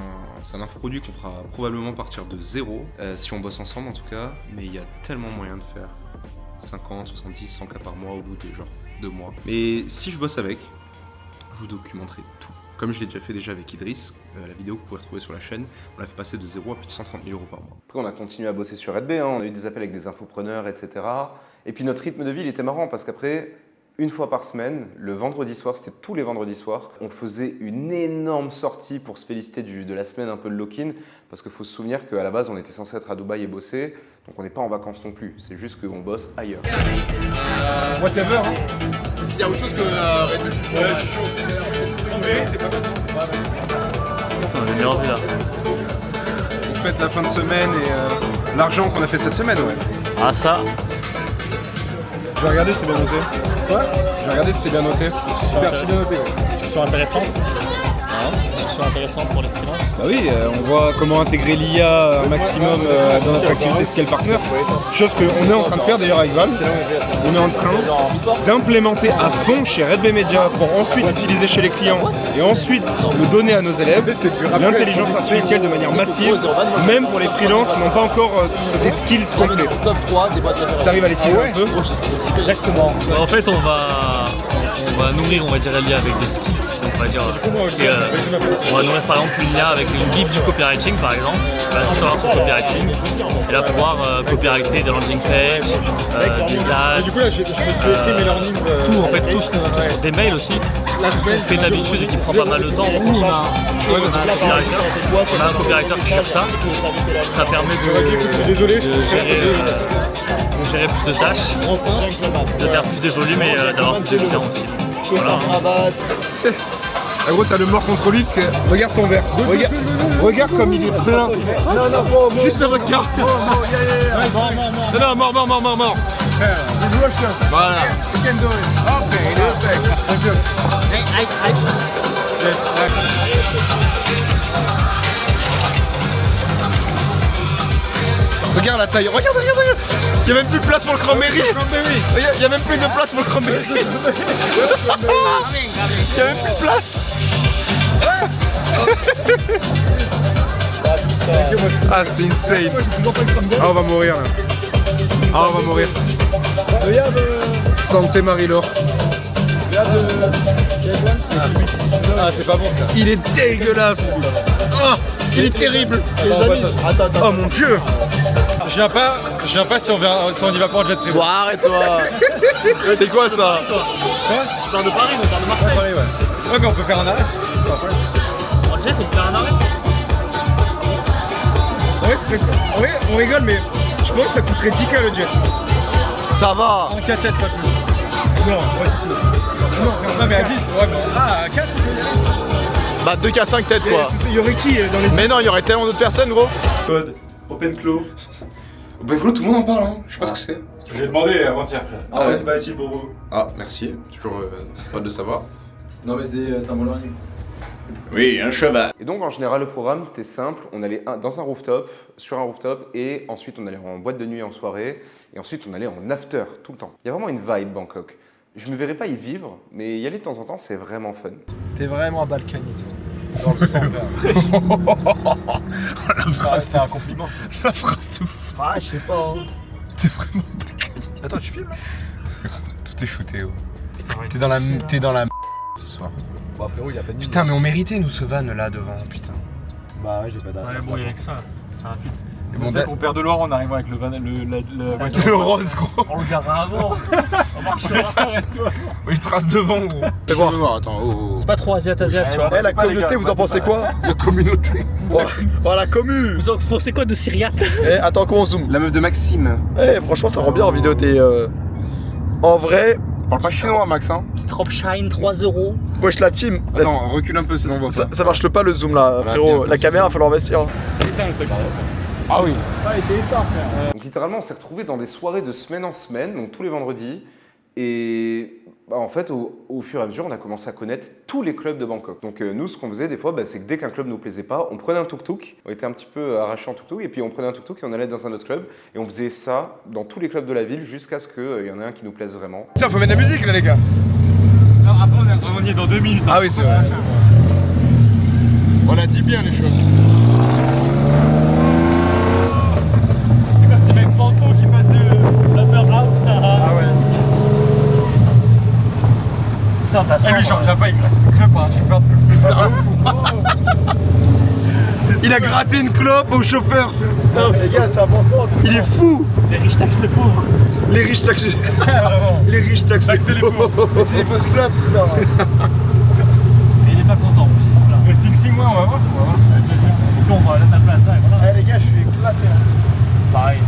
infoproduit qu'on fera probablement partir de zéro, si on bosse ensemble, en tout cas. Mais il y a tellement moyen de faire 50, 70, 100 cas par mois au bout de genre 2 mois. Mais si je bosse avec, je vous documenterai tout. Comme je l'ai déjà fait avec Idriss, la vidéo que vous pouvez retrouver sur la chaîne, on l'a fait passer de 0 à plus de 130 000 euros par mois. Après, on a continué à bosser sur Red Bay, hein. On a eu des appels avec des infopreneurs, etc. Et puis notre rythme de vie, il était marrant parce qu'après, une fois par semaine, le vendredi soir, c'était tous les vendredis soirs, on faisait une énorme sortie pour se féliciter de la semaine un peu de lock-in, parce qu'il faut se souvenir qu'à la base, on était censé être à Dubaï et bosser, donc on n'est pas en vacances non plus, c'est juste qu'on bosse ailleurs. Whatever, hein. S'il y a autre chose que Red Bull, je suis chaud. C'est pas bon. Attends, j'ai nerveux là. Vous faites la fin de semaine et l'argent qu'on a fait cette semaine, ouais. Ah ça. Je vais regarder si c'est bien noté. Quoi? Je vais regarder si c'est bien noté. C'est archi bien noté, ouais. Discussion intéressante. Discussion intéressante pour les freelances. Bah oui, on voit comment intégrer l'IA un maximum dans notre activité Scale Partner. Chose qu'on est en train de faire d'ailleurs avec Val. On est en train d'implémenter à fond chez Red Bay Media pour ensuite l'utiliser chez les clients et ensuite le donner à nos élèves. L'intelligence artificielle de manière massive, même pour les freelances qui n'ont pas encore des skills complets. Ça arrive à les teaser un peu. Exactement. En fait, on va nourrir, on va dire, l'IA avec des skills. On va dire, on va nourrir par exemple une IA avec une bible du copywriting par exemple, on va tout savoir sur copywriting et là pouvoir copywriter des landing pages, des ads, du coup là je me suis écrit mes learnings, tout en fait, tout ce qu'on des mails aussi, on fait d'habitude et qui prend pas mal de temps, on a un copywriter qui gère ça, ça permet de gérer plus de tâches, de faire plus de volume et d'avoir plus de clients aussi. Voilà. En gros, t'as le mort contre lui parce que regarde ton verre. Regarde comme il est plein. Non, juste le regard. Non, mort. Voilà. Regarde la taille, regarde. Il y a même plus de place pour le cranberry. Il y a même plus de place pour le cranberry. Il y a même plus de place. Ah, c'est insane. Ah, on va mourir là. Ah, on va mourir. Santé Marie-Laure. Ah, c'est pas bon ça. Il est dégueulasse. Ah, il est terrible. Les amis. Oh mon dieu. Je viens pas si on y va pas en jet privé. Bon, arrête-toi. C'est quoi ça? On part de Paris, on part de Marseille. Paris, ouais. Ouais, mais on peut faire un arrêt. En jet, on peut faire un arrêt. Ouais, c'est quoi? Ouais, on rigole, mais je pense que ça coûterait 10K le jet. Ça va. En 4 têtes, pas plus. Non, pas du tout. Non, mais à 10, ouais, mais... Ah, à 4 Bah 2K5 têtes quoi. Il y aurait qui dans les... Mais non, il y aurait tellement d'autres personnes gros. Code, Open Claw. Open Claw, tout le monde en parle, hein. Je sais pas ce que c'est. J'ai demandé avant-hier, frère. Ah ouais. C'est pas utile pour vous. Ah, merci. Toujours sympa de le savoir. Non, mais c'est un bon learning. Oui, un cheval. Et donc en général le programme c'était simple, on allait dans un rooftop, sur un rooftop et ensuite on allait en boîte de nuit en soirée et ensuite on allait en after tout le temps. Il y a vraiment une vibe Bangkok. Je me verrais pas y vivre, mais y aller de temps en temps c'est vraiment fun. T'es vraiment un Balkany toi. Dans le sang vert. La phrase, c'est un compliment. La phrase de fou. Ah, je sais pas. Hein. T'es vraiment Balkany. Attends, tu filmes là? Tout est shooté, oh. T'es dans la ce soir. Bon, frérot, il a pas de nuit. Putain, mais on méritait nous ce van là devant, putain. Bah, ouais, j'ai pas d'arrêt. Ouais, bon, il y a que ça. C'est rapide. Et bon, On perd de l'or en arrivant avec le voiture. le rose gros. On le gardera avant. On marchera. Il trace devant gros. Fais voir, attends. Oh. C'est pas trop asiat, tu vois. Eh, la communauté, vous en pensez quoi? La communauté. Oh, la commu. Vous en pensez quoi de Syriate? Eh, attends, comment on zoome? La meuf de Maxime. Eh, franchement, ça rend bien en vidéo. T'es. En vrai. Parle pas chinois, Max, hein. Petite robe shine, 3 €. Wesh, la team. Attends, recule un peu, sinon on voit pas. Ça marche pas le zoom là, frérot. La caméra, il va falloir investir. Ah oui. Donc littéralement on s'est retrouvés dans des soirées de semaine en semaine, donc tous les vendredis. Et bah, en fait au fur et à mesure on a commencé à connaître tous les clubs de Bangkok. Donc nous ce qu'on faisait des fois c'est que dès qu'un club nous plaisait pas, on prenait un tuk-tuk, on était un petit peu arrachés en tuk-tuk et puis on prenait un tuk-tuk et on allait dans un autre club. Et on faisait ça dans tous les clubs de la ville jusqu'à ce qu'il y en ait un qui nous plaise vraiment. Tiens, faut mettre de la musique là les gars. Non, après on y est dans 2 minutes. Ah oui, c'est vrai. On a dit bien les choses. C'est quoi ces mecs fantômes qui passent de l'Upper House à... Ah ouais. Putain, t'as Eh lui, j'en reviens pas, il gratte une crêpe à un chauffeur de tuk-tuk. Il a gratté une clope au chauffeur. Les gars, c'est important. Il est fou. Les riches taxent les pauvres. Les riches taxent. Les riches taxent les pauvres. Mais c'est les fausses clubs, putain. Mais il est pas content aussi, c'est là. Mais Sing, ouais, on va voir. Donc on va à ta place là et voilà. Eh, les gars, je suis éclaté. Hein. Pareil.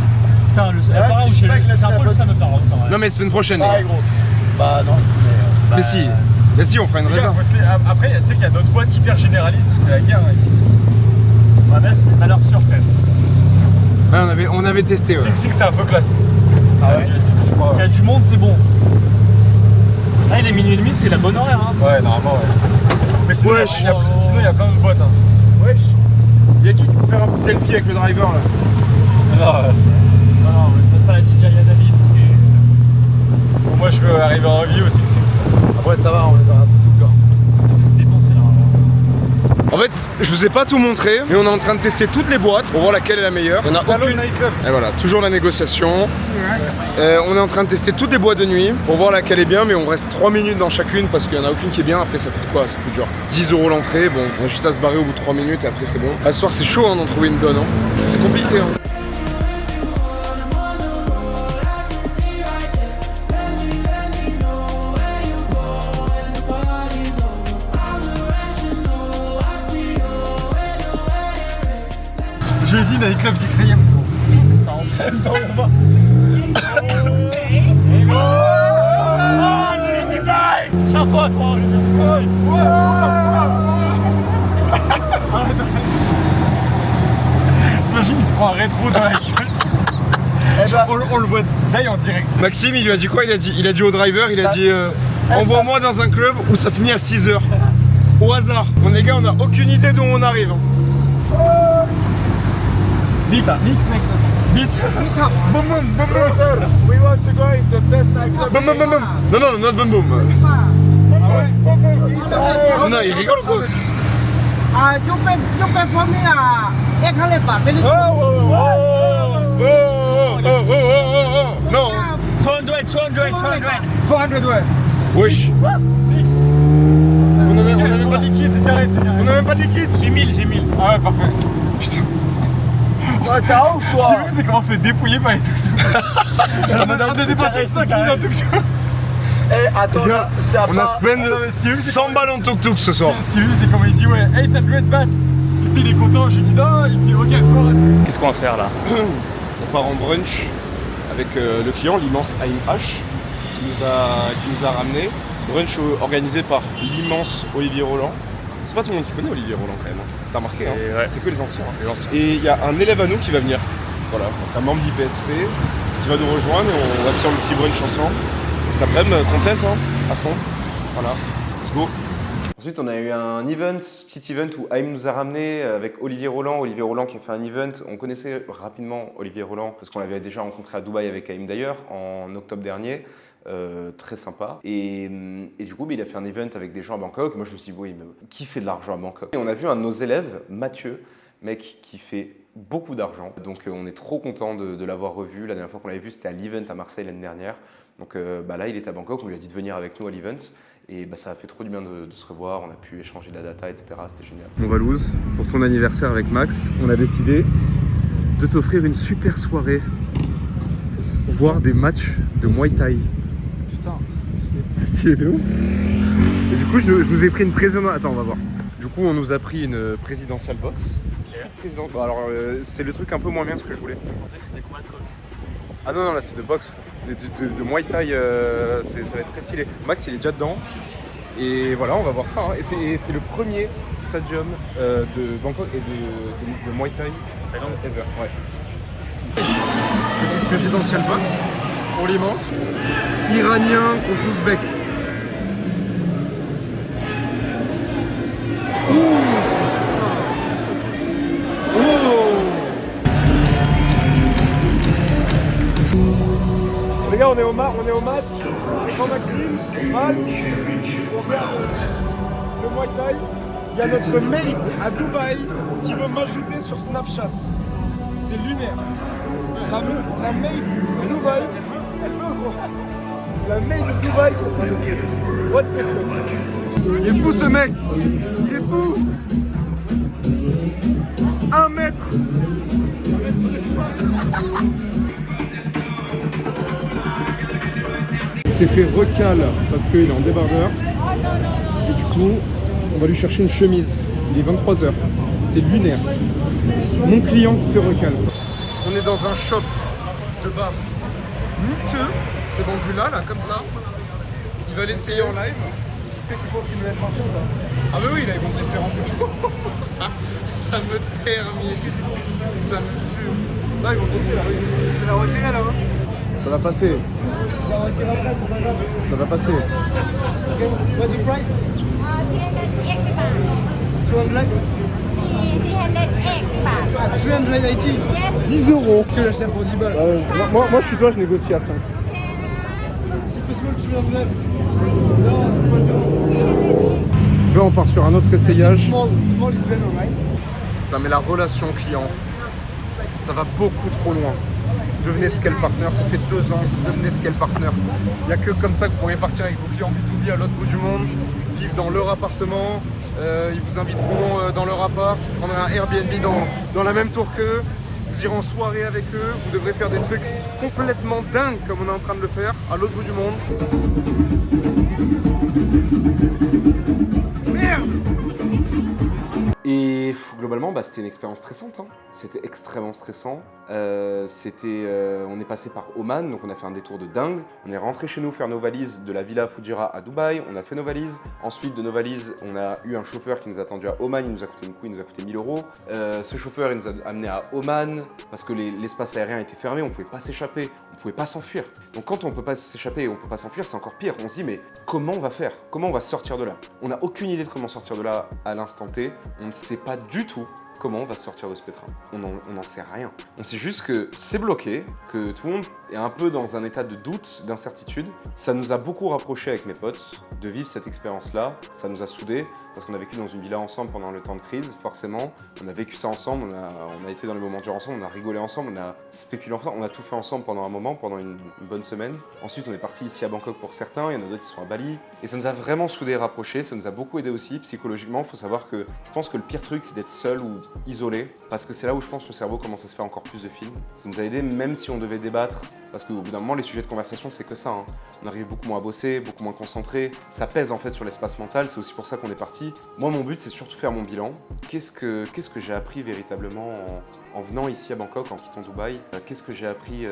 Putain, la parole où j'ai c'est un peu le sam de parole, ça va. Non mais semaine prochaine. les Pareil, gars. gros. Bah, non. Mais si. Mais si, on fera une Les gars, réserve. après, tu sais qu'il y a d'autres boîtes hyper généralistes où c'est la guerre ici. Ouais, mais c'est des valeurs sûres quand même. Ouais, on avait testé. Ouais. Sing, c'est un peu classe. Ah ouais. S'il y a du monde, c'est bon. Là, il est minuit et demi, c'est la bonne horaire. Hein. Ouais, normalement, ouais. Mais sinon, Wesh. il y a plein de boîtes. Hein. Wesh. Y'a qui peut faire un petit selfie avec le driver là? Non, Non, on ne pas la DJ à David. Bon, moi, je veux arriver en vie aussi. Après, ça va, on est dans un tout gars. Défoncé là. En fait, je vous ai pas tout montré, mais on est en train de tester toutes les boîtes pour voir laquelle est la meilleure. On a aucune... Et voilà, toujours la négociation. On est en train de tester toutes les boîtes de nuit pour voir laquelle est bien, mais on reste 3 minutes dans chacune parce qu'il y en a aucune qui est bien. Après, ça coûte quoi? Ça coûte genre 10 € l'entrée. Bon, on a juste à se barrer au bout de 3 minutes et après, c'est bon. Ce soir, c'est chaud hein, d'en trouver une bonne. Hein. C'est compliqué. Hein. Je lui ai dit, Nightclub 6ème. Putain, on sait même pas où on va. Oh, le DJ Pareil. Tiens-toi, toi, le DJ Pareil. T'imagines, il se prend un rétro dans la gueule. On le voit d'ailleurs en direct. Maxime, il lui a dit quoi? Il a dit au driver, il a dit envoie-moi dans un club où ça finit à 6h. Au hasard. Bon les gars, on a aucune idée d'où on arrive. Beat. Beat. Boom boom boom boom. We want to go in the best nightclub. Boum boum boum boum. Non, not boum boum. Non, il rigole ou quoi? You pay for me 800 baht. Oh. Non. 400 ouais. Wesh. On a même pas de liquide, c'est carré. On a même pas de liquide. J'ai 1000. Ah ouais, parfait. Putain. T'as ouf toi. Ce qui est fou, c'est comment on se fait dépouiller par les tuk-tuk. On a dépassé 5000 en tuk-tuk. Eh, attends, on a spend 100 balles en tuk-tuk ce soir. Ce qui est fou, c'est comment il dit ouais, 800 bahts. Tu sais, il est content, je lui dis non, il dit ok, fort. Qu'est-ce qu'on va faire là? On part en brunch avec le client, l'immense AIH, qui nous a ramené. Brunch organisé par l'immense Olivier Roland. C'est pas tout le monde qui connaît Olivier Roland quand même. T'as remarqué, hein? Ouais. C'est que les anciens. Et il y a un élève à nous qui va venir. Voilà, donc un membre d'IPSP qui va nous rejoindre et on va se faire le petit brunch ensemble. Et cet après-midi, content, hein, à fond. Voilà, let's go. Ensuite, on a eu un petit event où Haïm nous a ramené avec Olivier Roland. Olivier Roland qui a fait un event. On connaissait rapidement Olivier Roland parce qu'on l'avait déjà rencontré à Dubaï avec Haïm d'ailleurs en octobre dernier. Très sympa. Et du coup, il a fait un event avec des gens à Bangkok. Moi, je me suis dit, oui, mais qui fait de l'argent à Bangkok? Et on a vu un de nos élèves, Mathieu, mec qui fait beaucoup d'argent. Donc, on est trop content de l'avoir revu. La dernière fois qu'on l'avait vu, c'était à l'event à Marseille l'année dernière. Donc là, il est à Bangkok. On lui a dit de venir avec nous à l'event. Et ça a fait trop du bien de se revoir. On a pu échanger de la data, etc. C'était génial. Mon Valouz, pour ton anniversaire avec Max, on a décidé de t'offrir une super soirée. Voir des matchs de Muay Thai. C'est stylé de ouf. Et du coup, je nous ai pris une présidentielle. Attends, on va voir. Du coup, on nous a pris une présidentielle box. Bon, alors, c'est le truc un peu moins bien que ce que je voulais. Ah non, là, c'est de boxe. De Muay Thai, ça va être très stylé. Max, il est déjà dedans. Et voilà, on va voir ça. Hein. Et c'est le premier stadium de Bangkok et de Muay Thai ever. Ouais. Petite présidentielle box. Pour l'immense. Iranien contre ouzbek. Les gars, on est au match. Jean-Maxime, Mal, on regarde le Muay Thai. Il y a notre maid à Dubaï qui veut m'ajouter sur Snapchat. C'est lunaire. La maid de Dubaï, elle veut quoi? La maid de Dubaï, c'est pas possible. What the fuck? Il est fou ce mec. Il est fou. 1 mètre. Il s'est fait recal parce qu'il est en débardeur. Et du coup, on va lui chercher une chemise. Il est 23h. C'est lunaire. Mon client se fait recal. On est dans un shop de bar miteux. C'est vendu là, comme ça. Il va l'essayer en live. Tu penses qu'il me laisse rentrer ou pas? Ah bah oui, là ils vont me laisser rentrer. Ça me termine. Ça me fume. Là ils vont me laisser là. Je vais la retirer là. Ça va passer. Ça va passer. What's the price? 380. 10 euros. Parce que j'achète pour 10 balles. Moi je suis toi, je négocie à 5. C'est possible 300. Là on part sur un autre essayage. Small is better, right? Putain, mais la relation client, ça va beaucoup trop loin. Devenez Scale Partner, ça fait 2 ans que je devenais Scale Partner. Il n'y a que comme ça que vous pourrez partir avec vos clients B2B à l'autre bout du monde, vivre dans leur appartement, ils vous inviteront dans leur appart, prendre un Airbnb dans la même tour qu'eux, vous irez en soirée avec eux, vous devrez faire des trucs complètement dingues comme on est en train de le faire à l'autre bout du monde. Merde! Et globalement, c'était une expérience stressante. Hein. C'était extrêmement stressant. On est passé par Oman, donc on a fait un détour de dingue. On est rentré chez nous faire nos valises de la villa Fujira à Dubaï. On a fait nos valises. Ensuite, de nos valises, on a eu un chauffeur qui nous a attendu à Oman. Il nous a coûté il nous a coûté 1000 €. Ce chauffeur, il nous a amené à Oman parce que l'espace aérien était fermé. On ne pouvait pas s'échapper. On ne pouvait pas s'enfuir. Donc quand on ne peut pas s'échapper et on ne peut pas s'enfuir, c'est encore pire. On se dit, mais comment on va faire? Comment on va sortir de là? On n'a aucune idée de comment sortir de là à l'instant T. On ne sait pas du tout comment on va sortir de ce pétrin. On n'en sait rien. On sait juste que c'est bloqué, que tout le monde est un peu dans un état de doute, d'incertitude. Ça nous a beaucoup rapprochés avec mes potes de vivre cette expérience-là. Ça nous a soudés parce qu'on a vécu dans une villa ensemble pendant le temps de crise, forcément. On a vécu ça ensemble, on a été dans les moments durs ensemble, on a rigolé ensemble, on a spéculé ensemble, on a tout fait ensemble pendant un moment, pendant une bonne semaine. Ensuite, on est parti ici à Bangkok pour certains, il y en a d'autres qui sont à Bali. Et ça nous a vraiment soudés et rapprochés, ça nous a beaucoup aidé aussi psychologiquement. Il faut savoir que je pense que le pire truc, c'est d'être seul ou isolé, parce que c'est là où je pense que le cerveau commence à se faire encore plus de films. Ça nous a aidé même si on devait débattre, parce qu'au bout d'un moment, les sujets de conversation, c'est que ça. Hein. On arrive beaucoup moins à bosser, beaucoup moins concentré. Ça pèse en fait sur l'espace mental, c'est aussi pour ça qu'on est parti. Moi, mon but, c'est surtout faire mon bilan. Qu'est-ce que j'ai appris véritablement en venant ici à Bangkok, en quittant Dubaï? Qu'est-ce que j'ai appris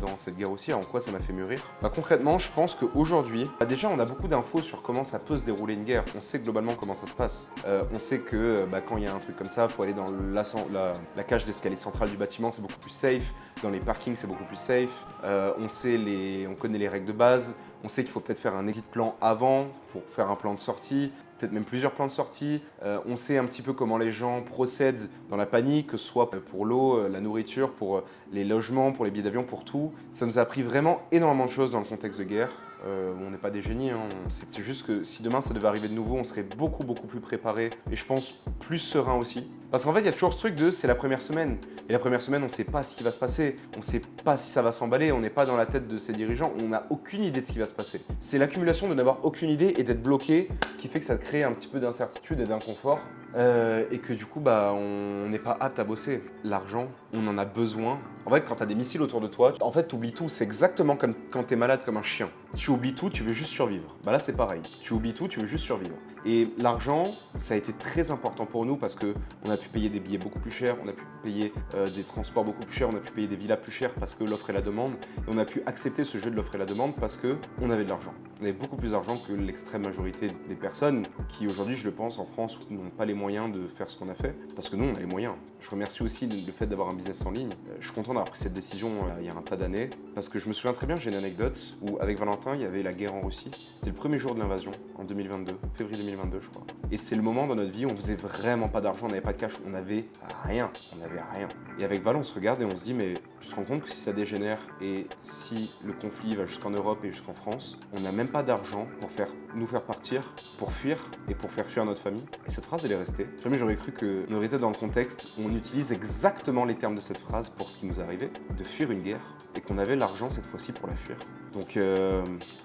dans cette guerre aussi? En quoi ça m'a fait mûrir? Concrètement, je pense qu'aujourd'hui, déjà, on a beaucoup d'infos sur comment ça peut se dérouler une guerre. On sait globalement comment ça se passe. On sait que quand il y a un truc comme ça, il faut aller dans la cage d'escalier centrale du bâtiment, c'est beaucoup plus safe. Dans les parkings, c'est beaucoup plus safe. On connaît les règles de base. On sait qu'il faut peut-être faire un exit plan avant pour faire un plan de sortie, peut-être même plusieurs plans de sortie. On sait un petit peu comment les gens procèdent dans la panique, que ce soit pour l'eau, la nourriture, pour les logements, pour les billets d'avion, pour tout. Ça nous a appris vraiment énormément de choses dans le contexte de guerre. On n'est pas des génies, hein. C'est juste que si demain ça devait arriver de nouveau, on serait beaucoup plus préparé et je pense plus serein aussi. Parce qu'en fait, il y a toujours ce truc de c'est la première semaine. Et la première semaine, on ne sait pas ce qui va se passer. On ne sait pas si ça va s'emballer. On n'est pas dans la tête de ces dirigeants. On n'a aucune idée de ce qui va se passer. C'est l'accumulation de n'avoir aucune idée et d'être bloqué qui fait que ça crée un petit peu d'incertitude et d'inconfort. Et que du coup, on n'est pas apte à bosser. L'argent, on en a besoin. En fait, quand tu as des missiles autour de toi, en fait, tu oublies tout. C'est exactement comme quand tu es malade comme un chien. Tu oublies tout, tu veux juste survivre. Là, c'est pareil. Tu oublies tout, tu veux juste survivre. Et l'argent, ça a été très important pour nous parce qu'on a pu payer des billets beaucoup plus chers, on a pu payer des transports beaucoup plus chers, on a pu payer des villas plus chères parce que l'offre et la demande. Et on a pu accepter ce jeu de l'offre et la demande parce qu'on avait de l'argent. On avait beaucoup plus d'argent que l'extrême majorité des personnes qui, aujourd'hui, je le pense, en France, n'ont pas les moyens de faire ce qu'on a fait. Parce que nous, on a les moyens. Je remercie aussi le fait d'avoir un business en ligne. Je suis content d'avoir pris cette décision il y a un tas d'années. Parce que je me souviens très bien, j'ai une anecdote où, avec Valentin, il y avait la guerre en Russie. C'était le premier jour de l'invasion, en 2022, février 2022, je crois. Et c'est le moment dans notre vie où on faisait vraiment pas d'argent, on n'avait pas de cash, on n'avait rien. On n'avait rien. Et avec Val, on se regarde et on se dit, mais tu te rends compte que si ça dégénère et si le conflit va jusqu'en Europe et jusqu'en France, on n'a même pas d'argent pour nous faire partir, pour fuir et pour faire fuir notre famille. Et cette phrase, elle est restée. Jamais j'aurais cru qu'on aurait été dans le contexte où on utilise exactement les termes de cette phrase pour ce qui nous arrivait, de fuir une guerre, et qu'on avait l'argent cette fois-ci pour la fuir. Donc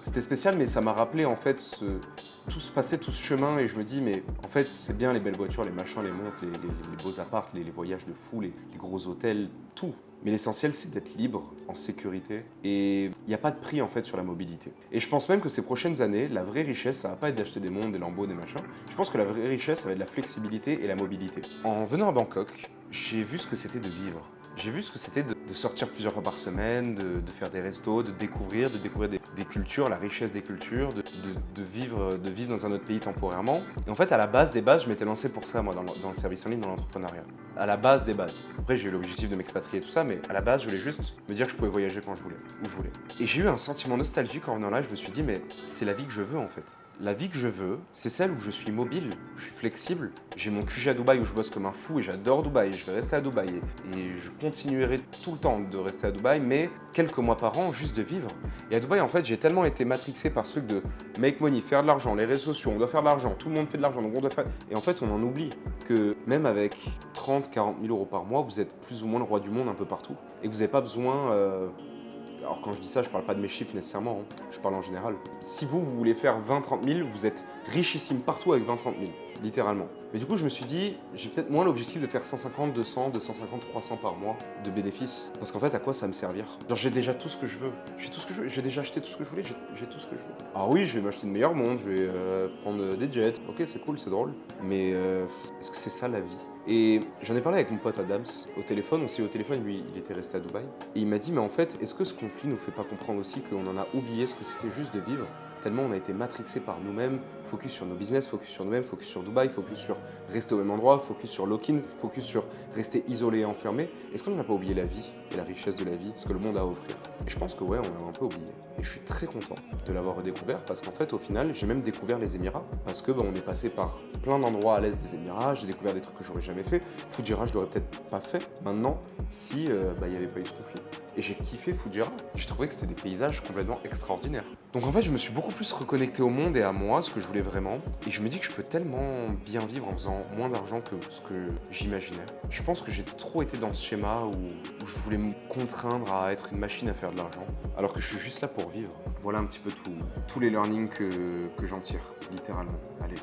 c'était spécial, mais ça m'a rappelé en fait tout ce chemin, et je me dis, mais en fait, c'est bien les belles voitures, les machins, les montres, les beaux apparts, les voyages de fou, les gros hôtels, tout. Mais l'essentiel, c'est d'être libre, en sécurité, et il n'y a pas de prix en fait sur la mobilité. Et je pense même que ces prochaines années, la vraie richesse, ça va pas être d'acheter des montres, des Lambeaux, des machins. Je pense que la vraie richesse, ça va être la flexibilité et la mobilité. En venant à Bangkok, j'ai vu ce que c'était de vivre. J'ai vu ce que c'était de sortir plusieurs fois par semaine, de faire des restos, de découvrir des cultures, la richesse des cultures, de vivre dans un autre pays temporairement. Et en fait, à la base des bases, je m'étais lancé pour ça, moi, dans le service en ligne, dans l'entrepreneuriat. À la base des bases. Après, j'ai eu l'objectif de m'expatrier et tout ça, mais à la base, je voulais juste me dire que je pouvais voyager quand je voulais, où je voulais. Et j'ai eu un sentiment nostalgique en venant là, je me suis dit, mais c'est la vie que je veux en fait. La vie que je veux, c'est celle où je suis mobile, je suis flexible, j'ai mon QG à Dubaï où je bosse comme un fou et j'adore Dubaï, je vais rester à Dubaï et je continuerai tout le temps de rester à Dubaï, mais quelques mois par an, juste de vivre. Et à Dubaï, en fait, j'ai tellement été matrixé par ce truc de make money, faire de l'argent, les réseaux sociaux, on doit faire de l'argent, tout le monde fait de l'argent, donc on doit faire... Et en fait, on en oublie que même avec 30, 40 000 euros par mois, vous êtes plus ou moins le roi du monde un peu partout et que vous n'avez pas besoin... Alors quand je dis ça, je parle pas de mes chiffres nécessairement, hein. Je parle en général. Si vous voulez faire 20-30 000, vous êtes richissime partout avec 20-30 000. littéralement. Mais du coup, je me suis dit, j'ai peut-être moins l'objectif de faire 150, 200, 250, 300 par mois de bénéfices. Parce qu'en fait, à quoi ça va me servir? Genre, j'ai déjà tout ce que je veux. J'ai tout ce que je veux. J'ai déjà acheté tout ce que je voulais. J'ai tout ce que je veux. Alors oui, je vais m'acheter une meilleure montre, je vais prendre des jets. Ok, c'est cool, c'est drôle. Mais est-ce que c'est ça la vie? Et j'en ai parlé avec mon pote Adams au téléphone. On s'est eu au téléphone, lui, il était resté à Dubaï. Et il m'a dit, mais en fait, est-ce que ce conflit nous fait pas comprendre aussi qu'on en a oublié ce que c'était juste de vivre? Tellement on a été matrixé par nous-mêmes, focus sur nos business, focus sur nous-mêmes, focus sur Dubaï, focus sur rester au même endroit, focus sur lock-in, focus sur rester isolé et enfermé. Est-ce qu'on n'a pas oublié la vie et la richesse de la vie, ce que le monde a à offrir? Et je pense que ouais, on l'a un peu oublié. Et je suis très content de l'avoir redécouvert parce qu'en fait, au final, j'ai même découvert les Émirats parce que on est passé par plein d'endroits à l'est des Émirats, j'ai découvert des trucs que j'aurais jamais fait. Fudjira, je l'aurais peut-être pas fait maintenant si il n'y avait pas eu ce conflit. Et j'ai kiffé Fudjira. J'ai trouvé que c'était des paysages complètement extraordinaires. Donc en fait, je me suis beaucoup plus reconnecté au monde et à moi, ce que je voulais vraiment. Et je me dis que je peux tellement bien vivre en faisant moins d'argent que ce que j'imaginais. Je pense que j'ai trop été dans ce schéma où je voulais me contraindre à être une machine à faire de l'argent, alors que je suis juste là pour vivre. Voilà un petit peu tous les learnings que j'en tire, littéralement. Allez,